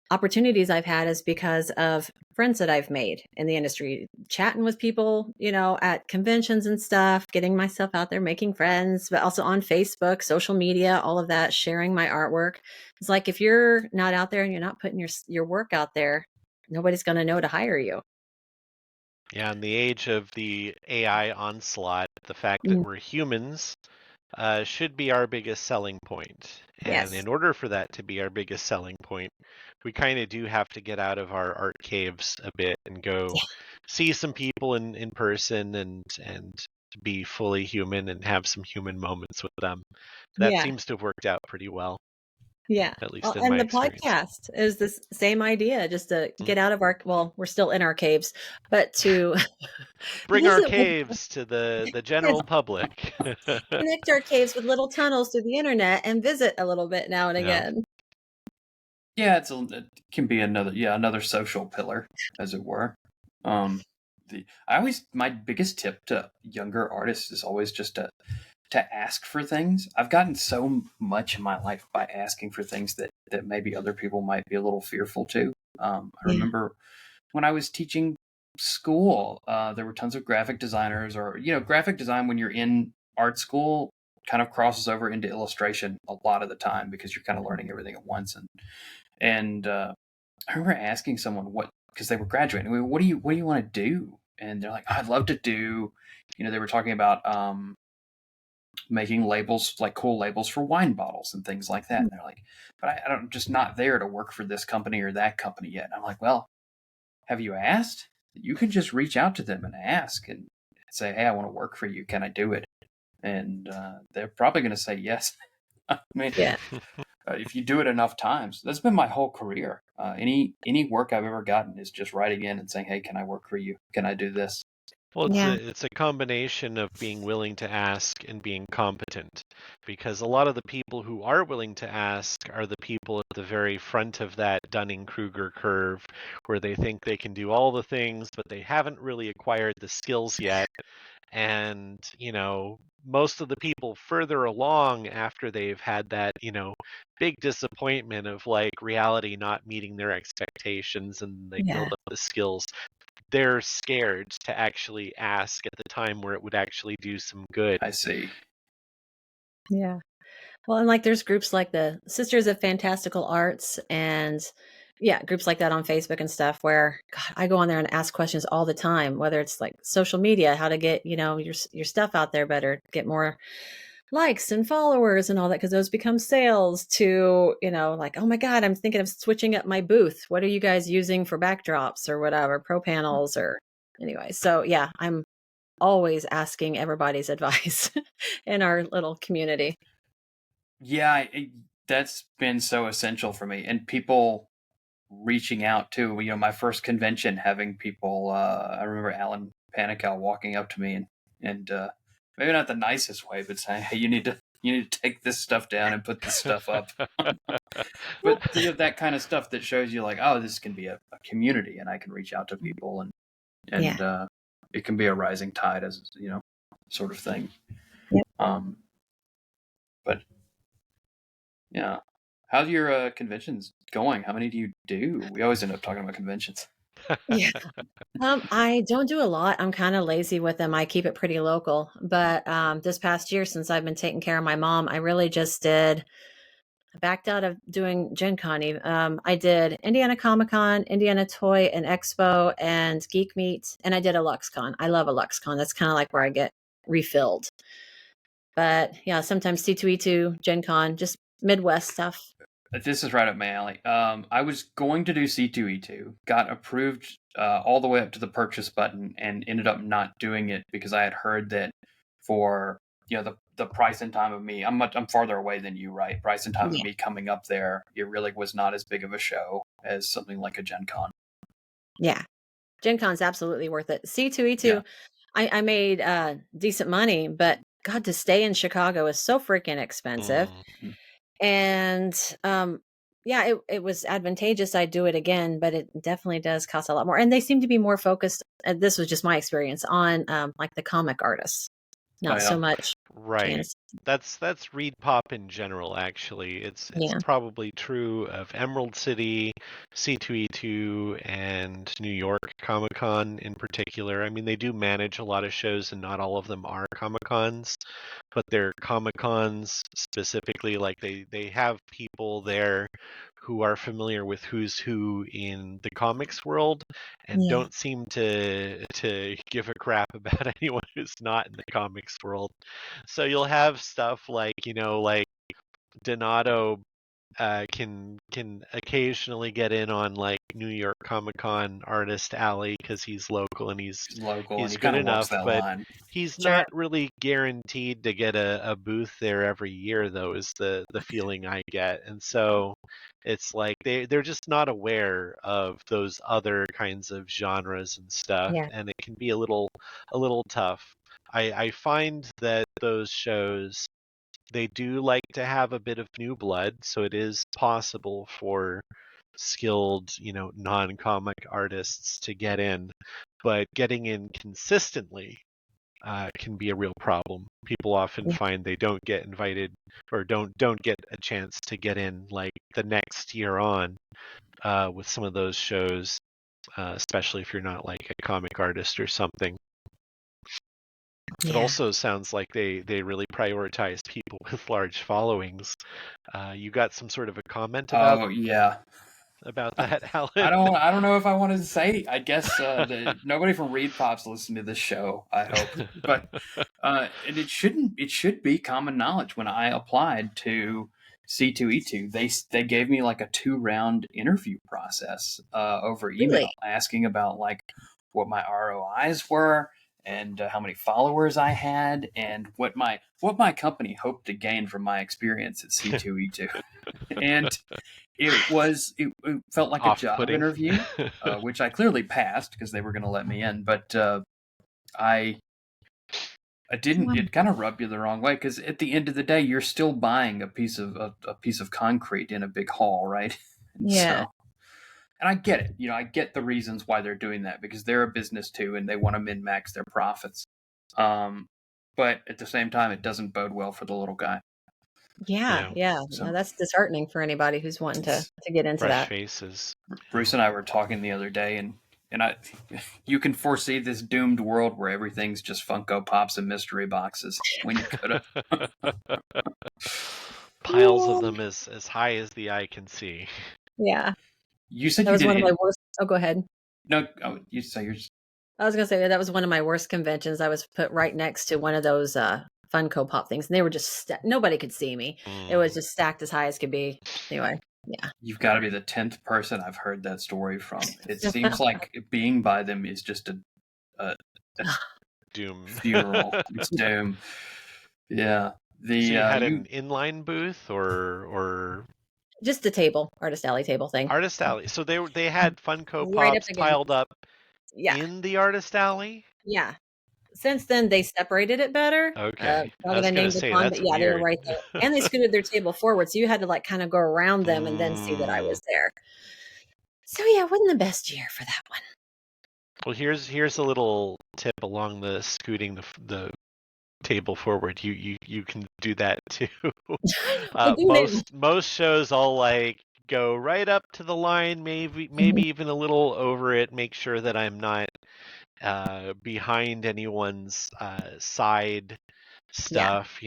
opportunities I've had is because of friends that I've made in the industry, chatting with people, at conventions and stuff, getting myself out there, making friends, but also on Facebook, social media, all of that, sharing my artwork. It's like if you're not out there and you're not putting your work out there, nobody's going to know to hire you. Yeah, in the age of the AI onslaught, the fact that we're humans should be our biggest selling point. And Yes. in order for that to be our biggest selling point, we kind of do have to get out of our art caves a bit and go see some people in person and just be fully human and have some human moments with them. That Yeah. seems to have worked out pretty well, Yeah. at Well, least in my and the experience. podcast is this same idea, just to Mm. get out of our, well, we're still in our caves, but to Bring our visit with caves to the kids, general public. connect our caves with little tunnels through the internet and visit a little bit now and Yeah. again. Yeah, it can be another social pillar, as it were. Um, my biggest tip to younger artists is always just to ask for things. I've gotten so much in my life by asking for things that maybe other people might be a little fearful to. I Yeah. remember when I was teaching school, there were tons of graphic designers, or graphic design when you're in art school kind of crosses over into illustration a lot of the time because you're kind of learning everything at once. And I remember asking someone because they were graduating. What do you want to do? And they're like, I'd love to do. They were talking about making labels, like cool labels for wine bottles and things like that. And they're like, but I don't just not there to work for this company or that company yet. And I'm like, well, have you asked? You can just reach out to them and ask and say, hey, I want to work for you. Can I do it? And they're probably going to say yes. I mean, Yeah. if you do it enough times, that's been my whole career. Any work I've ever gotten is just writing in and saying, hey, can I work for you? Can I do this? Well, Yeah. it's a combination of being willing to ask and being competent, because a lot of the people who are willing to ask are the people at the very front of that Dunning-Kruger curve, where they think they can do all the things, but they haven't really acquired the skills yet. And, most of the people further along after they've had that, big disappointment of like reality not meeting their expectations and they build Yeah. up the skills, they're scared to actually ask at the time where it would actually do some good. I see. Yeah. Well, and like there's groups like the Sisters of Fantastical Arts and yeah, groups like that on Facebook and stuff where God, I go on there and ask questions all the time, whether it's like social media, how to get, your stuff out there better, get more likes and followers and all that because those become sales to, like, oh my God, I'm thinking of switching up my booth. What are you guys using for backdrops or whatever, pro panels or anyway. So, yeah, I'm always asking everybody's advice in our little community. Yeah, that's been so essential for me. And people reaching out too. My first convention, having people. I remember Alan Panicow walking up to me and maybe not the nicest way, but saying, "Hey, you need to take this stuff down and put this stuff up." But that kind of stuff that shows you like, oh, this can be a community, and I can reach out to people, and Yeah. and it can be a rising tide, as sort of thing. Yep. Um, but yeah, how's your conventions going? How many do you do? We always end up talking about conventions. Yeah. I don't do a lot. I'm kind of lazy with them. I keep it pretty local. But this past year, since I've been taking care of my mom, I really just I backed out of doing Gen Con. I did Indiana Comic Con, Indiana Toy and Expo, and Geek Meet, and I did a LuxCon. I love a LuxCon. That's kind of like where I get refilled. But yeah, sometimes C2E2, Gen Con, just Midwest stuff. This is right up my alley. I was going to do C2E2, got approved all the way up to the purchase button, and ended up not doing it because I had heard that for the price and time of me, I'm farther away than you, right? Price and time of Yeah. me coming up there, it really was not as big of a show as something like a Gen Con. Yeah. Gen Con's absolutely worth it. Yeah. C2E2, I made decent money, but God, to stay in Chicago is so freaking expensive. Mm. And yeah, it was advantageous. I'd do it again, but it definitely does cost a lot more. And they seem to be more focused, and this was just my experience, on like the comic artists, Oh not so yeah. much Right. fantasy. That's Reed Pop in general, actually. It's Yeah. probably true of Emerald City, C2E2, and New York Comic Con in particular. I mean, they do manage a lot of shows, and not all of them are Comic Cons, but they're Comic Cons specifically. Like they have people there who are familiar with who's who in the comics world and Yeah. don't seem to give a crap about anyone who's not in the comics world. So you'll have stuff like, like Donato can occasionally get in on like New York Comic Con Artist Alley because he's local and he's local, and he good kind of walks enough, that but line. he's Sure. not really guaranteed to get a booth there every year, though, is the feeling I get. And so it's like they're just not aware of those other kinds of genres and stuff, Yeah. and it can be a little tough. I find that those shows, they do like to have a bit of new blood, so it is possible for skilled, non-comic artists to get in, but getting in consistently can be a real problem. People often Yeah. find they don't get invited or don't get a chance to get in like the next year on with some of those shows, especially if you're not like a comic artist or something. It Yeah. also sounds like they really prioritize people with large followings. You got some sort of a comment Oh yeah. that, I Alan? don't know if I wanted to say. I guess nobody from Reed Pops listened to this show. I hope, but and it should be common knowledge. When I applied to C2E2, they gave me like a 2 round interview process over Really? email, asking about like what my ROIs were and how many followers I had and what my company hoped to gain from my experience at C2E2. And it felt like a job Off-putting. interview, which I clearly passed because they were going to let me in. But I I didn't. Wow. It kind of rubbed you the wrong way because at the end of the day, you're still buying a piece of concrete in a big hall, right? And Yeah. so, and I get it. I get the reasons why they're doing that because they're a business too, and they want to min max their profits. Um, but at the same time, it doesn't bode well for the little guy. Yeah. Yeah, Yeah. No, So that's disheartening for anybody who's wanting it's to get into fresh that. faces. Bruce and I were talking the other day, and I, you can foresee this doomed world where everything's just Funko Pops and mystery boxes when you could have. Piles of them as high as the eye can see. Yeah. You said That you was did one of my it. worst. Oh, go ahead. No, oh, you say yours. I was gonna say that was one of my worst conventions. I was put right next to one of those Funko Pop things, and they were just nobody could see me. It was just stacked as high as could be. Anyway, yeah. You've got to be the 10th person I've heard that story from. It seems like being by them is just a Doom. funeral. It's doom. Yeah. So The you had you an inline booth or Just the table, artist alley table thing. artist alley. So they had Funko Right up Pops against. piled up Yeah, in the artist alley. yeah. Since then, they separated it better. Okay, I Not was gonna gonna name the say con, but that's yeah, they were weird. right there, and they scooted their table forward, so you had to like kind of go around them and then see that I Mm. was there. So yeah, it wasn't the best year for that one. Well, here's a little tip along the scooting the table forward. You can do that too. I do it. Most shows I'll like go right up to the line, maybe even a little over it. Make sure that I'm not behind anyone's side Yeah, stuff,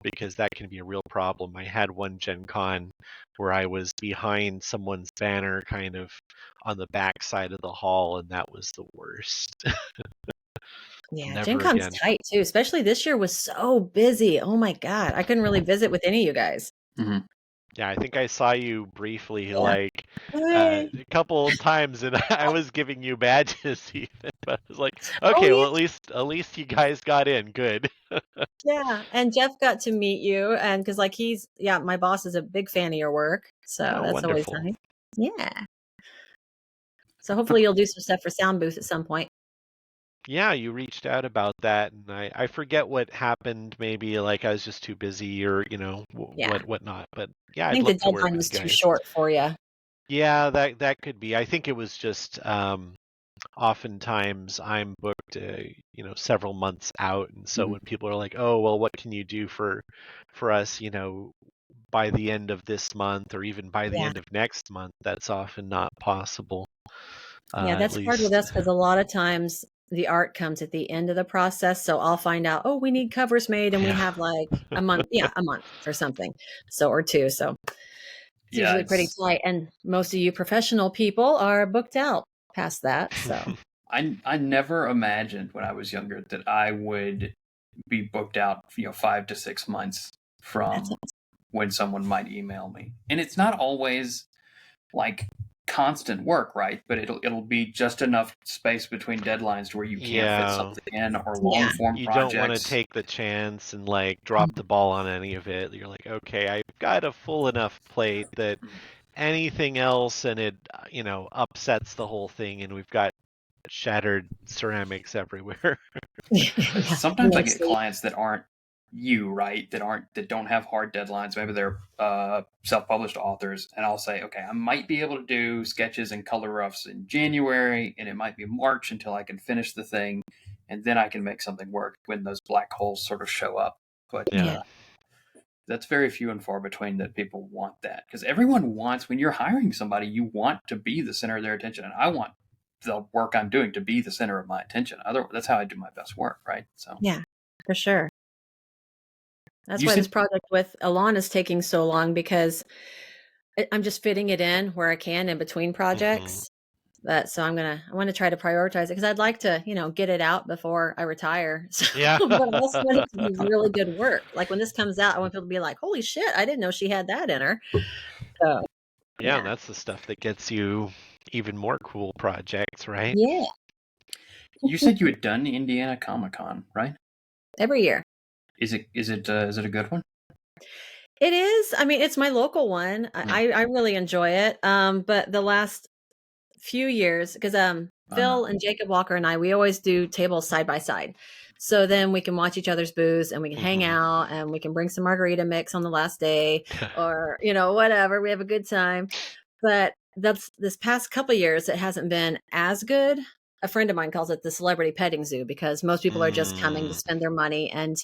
because that can be a real problem. I had one Gen Con where I was behind someone's banner kind of on the back side of the hall, and that was the worst. yeah. Gen Never Con's again. tight too, especially this year was so busy. Oh my god, I couldn't really visit with any of you guys. Mhm. Yeah, I think I saw you briefly Yeah. like Hey. a couple of times, and I was giving you badges even. But I was like, Oh okay, yeah, well at least you guys got in. Good. yeah. And Jeff got to meet you, and because like yeah, my boss is a big fan of your work, so Oh, that's always wonderful. nice. Yeah. So hopefully you'll do some stuff for Sound Booth at some point. Yeah, you reached out about that, and I forget what happened. Maybe like I was just too busy, or Yeah. whatnot. But yeah, I I'd think the love to work deadline with was you too guys. short for you. Yeah, that could be. I think it was just oftentimes I'm booked, several months out, and so Mhm. when people are like, "Oh, well, what can you do for us?" By the end of this month, or even by the Yeah. end of next month, that's often not possible. Yeah, At that's hard with least, us because a lot of times the art comes at the end of the process. So I'll find out, oh, we need covers made, and we yeah. have like a month, yeah, a month for something. So, or two. So it's Yeah, usually pretty it's tight. And most of you professional people are booked out past that. So I never imagined when I was younger that I would be booked out, 5 to 6 months that's from awesome. when someone might email me. And it's not always like constant work, right? But it'll be just enough space between deadlines to where you can't fit Yeah. something in, or long Yeah. form You don't want to projects. take the chance and like drop the ball on any of it. You're like, okay, I've got a full enough plate that anything else and it, upsets the whole thing, and we've got shattered ceramics everywhere. Yeah. Sometimes I get clients that aren't you, right? That don't have hard deadlines. Maybe they're self-published authors, and I'll say, okay, I might be able to do sketches and color roughs in January, and it might be March until I can finish the thing, and then I can make something work when those black holes sort of show up. But Yeah. that's very few and far between that people want that, because everyone wants, when you're hiring somebody, you want to be the center of their attention, and I want the work I'm doing to be the center of my attention. That's how I do my best work, right? So Yeah, for sure. That's you why this said, project with Alon is taking so long, because I'm just fitting it in where I can in between Hmm. projects. So I want to try to prioritize it, because I'd like to, get it out before I retire. So, Yeah. but I also want it to be really good work. Like when this comes out, I want people to be like, "Holy shit, I didn't know she had that in her." So Yeah, and yeah, that's the stuff that gets you even more cool projects, right? yeah, you said you had done the Indiana Comic Con, right? every year. Is it a good one? It is. I mean, it's my local one. Hmm. I really enjoy it. But the last few years, because Oh Phil no. and Jacob Walker and I, we always do tables side by side. So then we can watch each other's booths and we can hang Hmm. out and we can bring some margarita mix on the last day, or whatever. We have a good time. But that's this past couple years, it hasn't been as good. A friend of mine calls it the celebrity petting zoo, because most people are just coming to Mm, spend their money and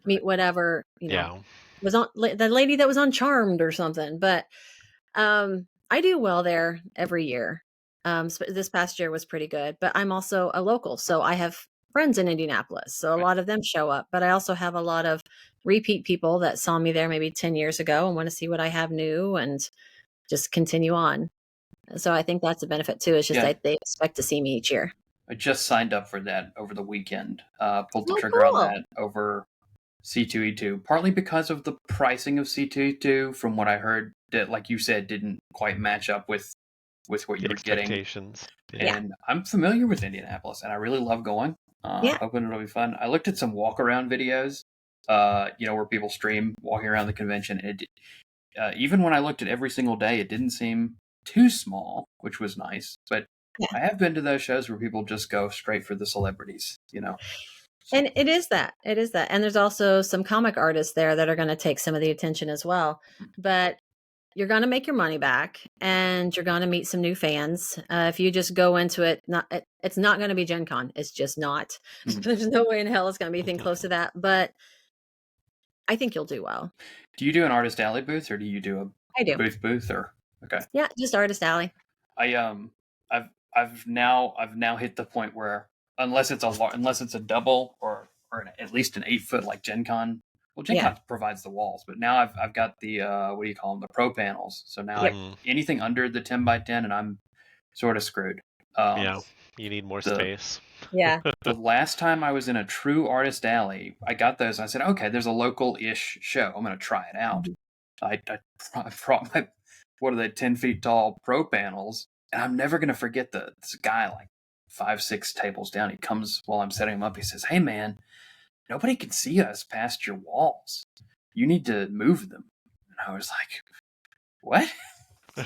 meet whatever, yeah. was on the lady that was on Charmed or something. But I do well there every year. This past year was pretty good, but I'm also a local, so I have friends in Indianapolis. So a Right. lot of them show up, but I also have a lot of repeat people that saw me there maybe 10 years ago and want to see what I have new and just continue on. So I think that's a benefit too. It's just Yeah, that they expect to see me each year. I just signed up for that over the weekend. Pulled the Oh, trigger on cool. that over C2E2, partly because of the pricing of C2E2. From what I heard, that, like you said, didn't quite match up with what The you were getting. expectations. Yeah. Yeah. And I'm familiar with Indianapolis, and I really love going. Yeah. Hoping it'll be fun. I looked at some walk around videos, where people stream walking around the convention. Even when I looked at every single day, it didn't seem too small, which was nice. But Yeah. I have been to those shows where people just go straight for the celebrities. So And it is that. It is that. And there's also some comic artists there that are going to take some of the attention as well. But you're going to make your money back and you're going to meet some new fans. If you just go into it, it's not going to be Gen Con. It's just not. mhm. There's no way in hell it's going to be anything close to that. But I think you'll do well. Do you do an artist alley booth, or do you do I a do. booth, or okay? Yeah, just Artist Alley. I I've now hit the point where, unless it's a double, or at least an 8 foot like Gen Con. Well, Gen Yeah. Con provides the walls, but now I've got the what do you call them, the pro panels. So now Yep. anything under the 10 by 10, and I'm sort of screwed. Um, Yeah. You need more the space. Yeah. the last time I was in a true artist alley, I got those. And I said, okay, there's a local ish show. I'm going to try it out. Mhm. I brought my, what are they, 10 feet tall pro panels, and I'm never going to forget this guy like 5, 6 tables down. He comes while I'm setting him up. He says, "Hey man, nobody can see us past your walls. You need to move them." And I was like, "What?"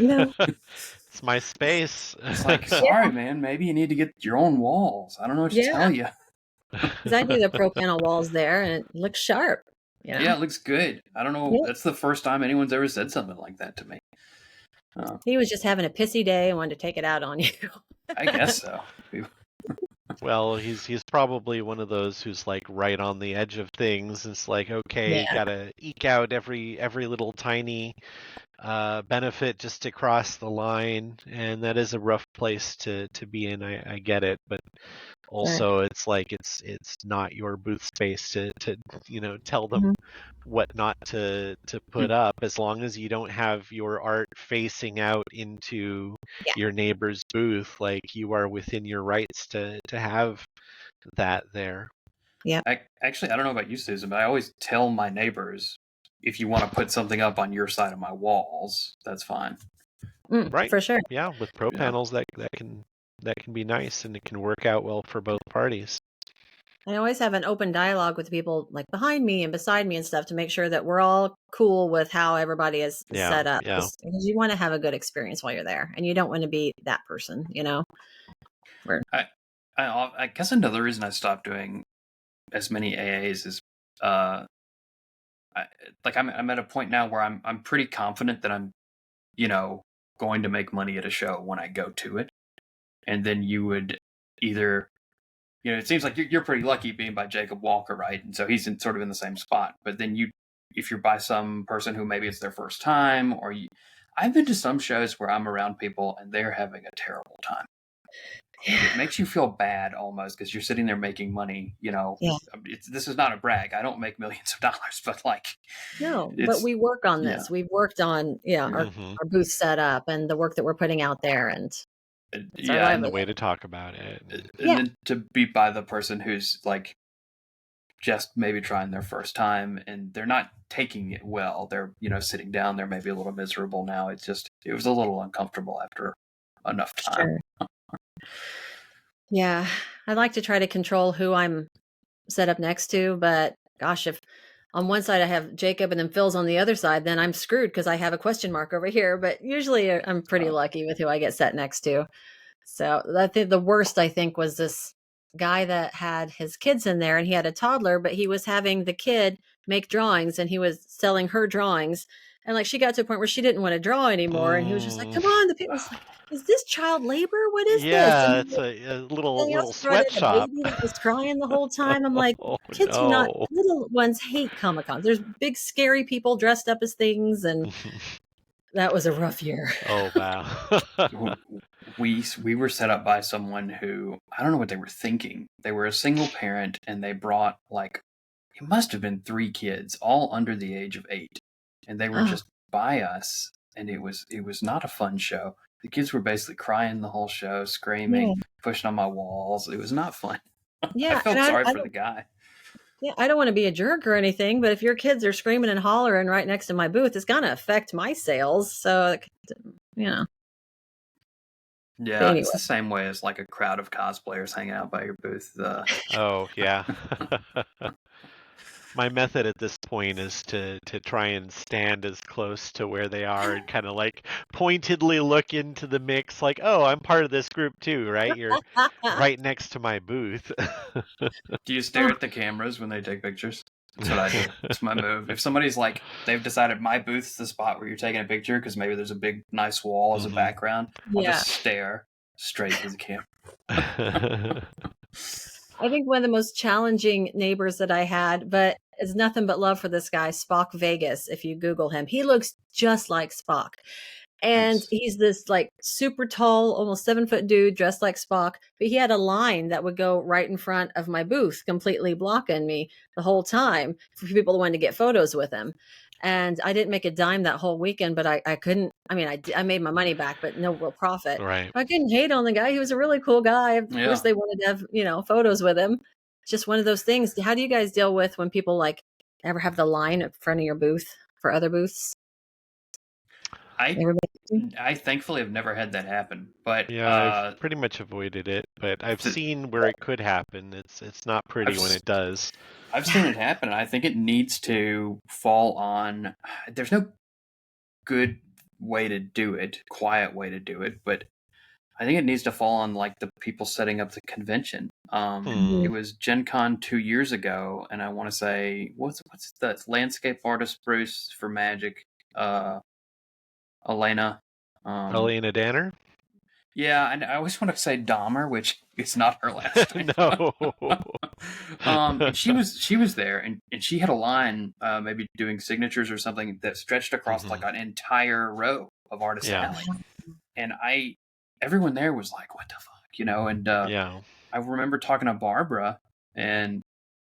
No. It's my space. It's like, sorry man, maybe you need to get your own walls. I don't know what to Yeah. tell you. Because I do the pro panel walls there and it looks sharp. Yeah, it looks good. I don't know. Yeah. That's the first time anyone's ever said something like that to me. He was just having a pissy day and wanted to take it out on you. I guess so. Well, he's probably one of those who's like right on the edge of things. It's like, okay, Yeah. gotta eke out every little tiny benefit just to cross the line, and that is a rough place to be in. I get it, but also it's like it's not your booth space to tell them Mhm. what not to put up, as long as you don't have your art facing out into Yeah. your neighbor's booth. Like, you are within your rights to have that there. Yeah. Actually, I don't know about you, Susan, but I always tell my neighbors if you want to put something up on your side of my walls, that's fine. Right. For sure. Yeah, with pro panels that can be nice, and it can work out well for both parties. I always have an open dialogue with people like behind me and beside me and stuff to make sure that we're all cool with how everybody is Yeah, set up. yeah. Because you want to have a good experience while you're there, and you don't want to be that person, Where I guess another reason I stopped doing as many AAs is I'm at a point now where I'm pretty confident that I'm going to make money at a show when I go to it, and then you would either it seems like you're pretty lucky being by Jacob Walker, right? And so he's sort of in the same spot. But then if you're by some person who maybe it's their first time, I've been to some shows where I'm around people and they're having a terrible time. And it makes you feel bad almost because you're sitting there making money. yeah. This is not a brag. I don't make millions of dollars, but No, but it's we work on yeah, this. We've worked on our booth setup and the work that we're putting out there, and it's our yeah, And the livelihood. way to talk about it. and then to be by the person who's just maybe trying their first time and they're not taking it well. They're sitting down. They're maybe a little miserable now. It was a little uncomfortable after enough time. Sure. Yeah, I like to try to control who I'm set up next to, but gosh, if on one side I have Jacob and then Phil's on the other side, then I'm screwed because I have a question mark over here. But usually I'm pretty lucky with who I get set next to. So I think the worst I think was this guy that had his kids in there, and he had a toddler, but he was having the kid make drawings and he was selling her drawings. And like she got to a point where she didn't want to draw anymore. And he was just like, come on. The people was like, is this child labor? What is this? And Yeah, it's a they little also brought in a sweatshop. baby that was crying the whole time. I'm like, Oh kids do not, no. little ones hate Comic Con. There's big, scary people dressed up as things. And that was a rough year. Oh wow. We were set up by someone who I don't know what they were thinking. They were a single parent and they brought it must have been 3 kids, all under the age of 8, and they were Oh, just by us, and it was not a fun show. The kids were basically crying the whole show, yeah. screaming, pushing on my walls. It was not fun. I Yeah. And felt sorry for the guy. I don't want to be a jerk or anything, but if your kids are screaming and hollering right next to my booth, it's going to affect my sales. So, But Yeah, anyway, it's the same way as a crowd of cosplayers hanging out by your booth. Oh yeah. My method at this point is to try and stand as close to where they are and kind of pointedly look into the mix, like, oh, I'm part of this group too, right? You're right next to my booth. Do you stare at the cameras when they take pictures? That's what I do. It's my move. If somebody's they've decided my booth's the spot where you're taking a picture because maybe there's a big, nice wall as a background, I'll yeah. just stare straight to the camera. I think one of the most challenging neighbors that I had, but is nothing but love for this guy, Spock Vegas. If you Google him, he looks just like Spock. And Nice. he's this super tall, almost 7-foot dude dressed like Spock. But he had a line that would go right in front of my booth, completely blocking me the whole time for people that wanted to get photos with him. And I didn't make a dime that whole weekend, but I couldn't. I mean, I made my money back, but no real profit. Right. I couldn't hate on the guy. He was a really cool guy. Of course, they wanted to have photos with him. It's just one of those things. How do you guys deal with when people ever have the line in front of your booth for other booths? I thankfully have never had that happen, but yeah, I've pretty much avoided it, but I've seen where it could happen. It's not pretty when it does. I've seen it happen, and I think it needs to fall on. There's no good way to do it, quiet way to do it, but I think it needs to fall on the people setting up the convention. It was Gen Con 2 years ago, and I want to say what's the landscape artist Bruce for Magic, Elena. Elena Danner? Yeah, and I always want to say Dahmer, which is not her last name. No. And she was there, and she had a line, maybe doing signatures or something that stretched across an entire row of Artist Alley, and everyone there was like, "What the fuck," And I remember talking to Barbara, and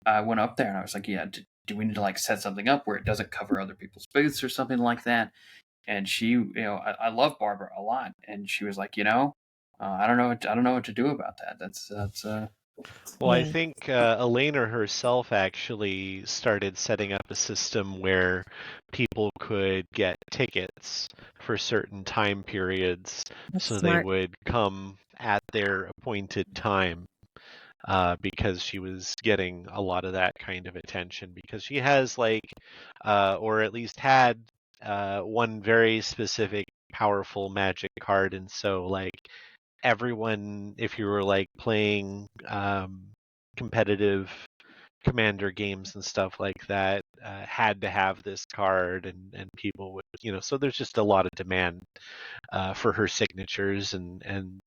I went up there and I was like, "Yeah, do we need to set something up where it doesn't cover other people's booths or something like that?" And she, I love Barbara a lot, and she was like, I don't know what to do about that. That's Well, I Yeah, think Elena herself actually started setting up a system where people could get tickets for certain time periods, that's so they smart. would come at their appointed time. Because she was getting a lot of that kind of attention because she has or at least had one very specific powerful magic card, and so everyone, if you were playing competitive commander games and stuff like that, had to have this card, and people would, so there's just a lot of demand for her signatures and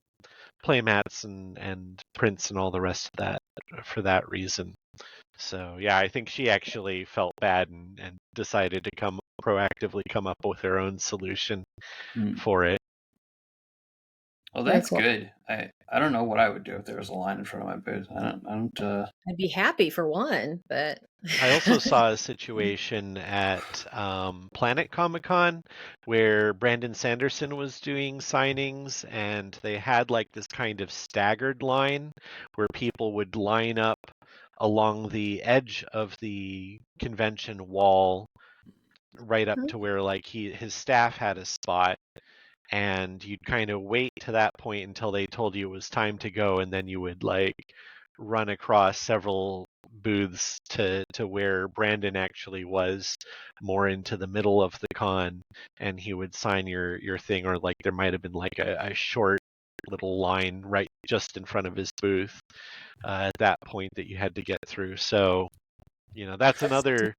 playmats and prints and all the rest of that for that reason. So yeah, I think she actually felt bad and decided to proactively come up with her own solution Mm. for it. Well, Very that's cool. good. I don't know what I would do if there was a line in front of my booth. I don't. I'd be happy for one, but I also saw a situation at Planet Comic Con where Brandon Sanderson was doing signings, and they had this kind of staggered line where people would line up along the edge of the convention wall right up to where his staff had a spot, and you'd kind of wait to that point until they told you it was time to go, and then you would run across several booths to where Brandon actually was, more into the middle of the con, and he would sign your thing, or there might have been a short little line right just in front of his booth at that point that you had to get through. So that's another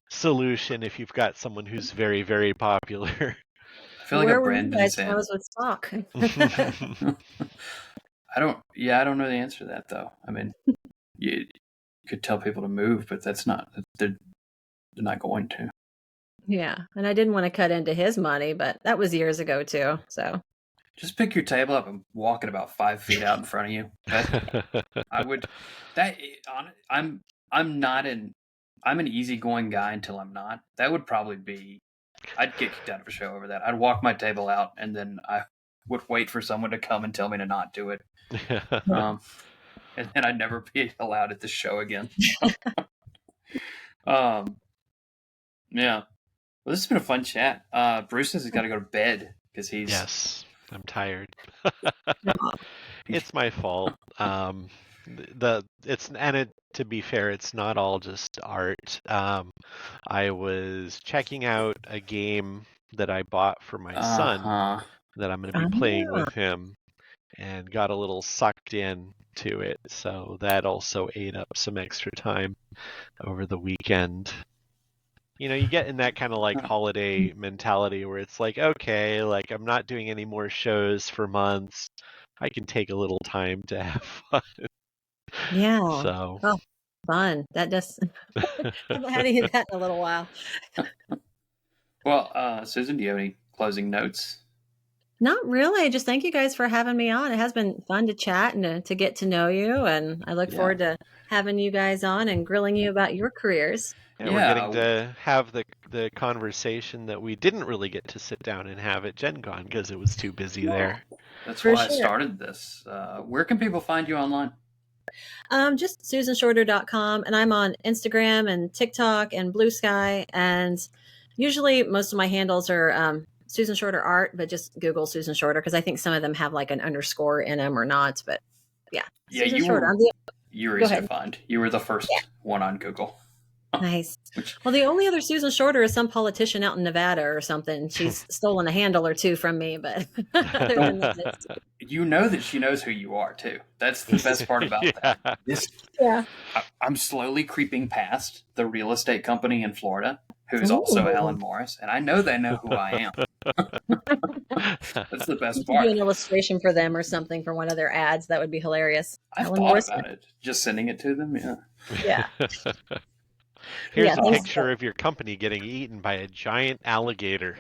solution if you've got someone who's very, very popular. I feel like a where were you Brandon guys when I Sand. was with Spock? I don't. Yeah, I don't know the answer to that though. I mean, you could tell people to move, but that's not. They're not going to. Yeah, and I didn't want to cut into his money, but that was years ago too. So Just pick your table up and walk it about 5 feet out in front of you. I would. That I'm not an. I'm an easygoing guy until I'm not. That would probably be. I'd get kicked out of a show over that. I'd walk my table out and then I would wait for someone to come and tell me to not do it. Um, and then I'd never be allowed at the show again. um, yeah. Well, this has been a fun chat. Bruce has got to go to bed because he's. Yes, I'm tired. no. It's my fault. The it's and it to be fair, it's not all just art. I was checking out a game that I bought for my Uh son huh. that I'm going to be playing with him, and got a little sucked in to it. So that also ate up some extra time over the weekend. You get in that kind of holiday mentality where it's okay, I'm not doing any more shows for months. I can take a little time to have fun. Yeah. So, Oh, fun. That just haven't had any of that in a little while. Well, Susan, do you have any closing notes? Not really. Just thank you guys for having me on. It has been fun to chat and to get to know you. And I look Yeah. forward to having you guys on and grilling you about your careers. yeah, we're getting Yeah. to have the conversation that we didn't really get to sit down and have at Gen Con because it was too busy Yeah, there. That's for why I sure. started this. Where can people find you online? Just susanshorter.com. And I'm on Instagram and TikTok and Blue Sky. And usually most of my handles are Susan Shorter Art, but just Google Susan Shorter because I think some of them have an underscore in them or not. But yeah, Yeah, Susan Shorter. you were Go easy to ahead. find. You were the Yeah. first one on Google. Nice. Which Well, the only other Susan Shorter is some politician out in Nevada or something. She's stolen a handle or two from me, but other than that, you know that she knows who you are too. That's the best part about Yeah. that. This yeah. I'm slowly creeping past the real estate company in Florida, who's also Ooh. Alan Morris, and I know they know who I am. That's the You best should do part. an illustration for them or something for one of their ads. That would be hilarious. I've Alan thought Morrison. about it, just sending it to them. Yeah. Yeah. Yeah. Here's a Thanks. picture of your company getting eaten by a giant alligator.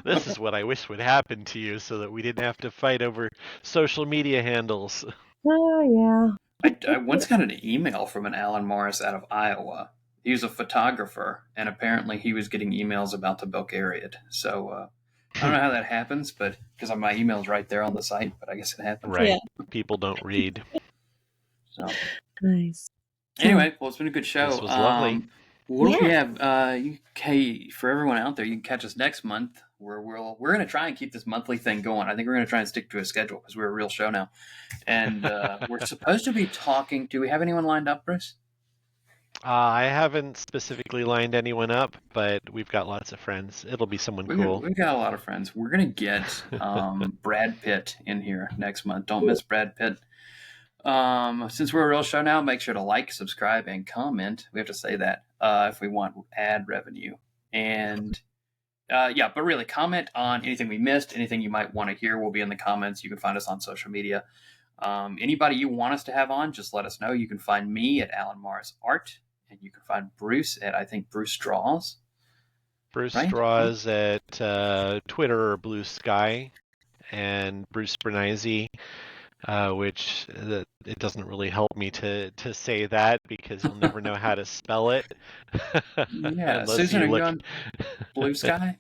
This is what I wish would happen to you so that we didn't have to fight over social media handles. Oh, yeah. I once got an email from an Alan Morris out of Iowa. He was a photographer, and apparently he was getting emails about the Bulgariad. So I don't know how that happens, but because my email's right there on the site, but I guess it happens. Yeah. Right. People don't read. So Nice. anyway, well, it's been a good This show. was lovely. What do we Yeah. have? Okay, for everyone out there, you can catch us next month. Where we're gonna try and keep this monthly thing going. I think we're gonna try and stick to a schedule because we're a real show now, and we're supposed to be talking. Do we have anyone lined up, Bruce? I haven't specifically lined anyone up, but we've got lots of friends. It'll be someone cool. We got a lot of friends. We're gonna get Brad Pitt in here next month. Don't miss Brad Pitt. Since we're a real show now, make sure to like, subscribe, and comment. We have to say that if we want ad revenue. And yeah, but really, comment on anything we missed, anything you might want to hear will be in the comments. You can find us on social media. Anybody you want us to have on, just let us know. You can find me at Alan Mars Art, and you can find Bruce at, I think, Bruce Draws. Bruce Right? Draws at Twitter or Blue Sky, and Bruce Bernizzi, which it doesn't really help me to say that because you'll never know how to spell it Yeah. unless Susan, you are you look. on Blue Sky?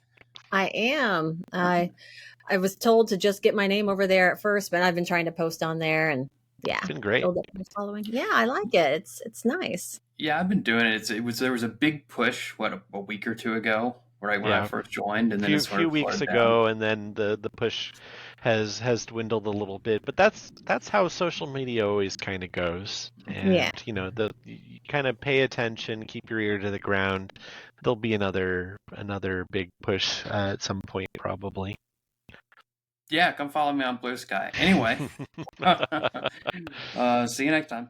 I am. I was told to just get my name over there at first, but I've been trying to post on there, and yeah, It's been great. build up my following. Yeah, I like it. It's nice. Yeah, I've been doing it. There was a big push, what, a week or two ago, right when I Yeah, first joined, and then it few sort few of weeks slowed down. ago, and then the push has dwindled a little bit. But that's how social media always kind of goes. Yeah. And you kind of pay attention, keep your ear to the ground. There'll be another big push at some point, probably. Yeah, come follow me on Blue Sky. Anyway, see you next time.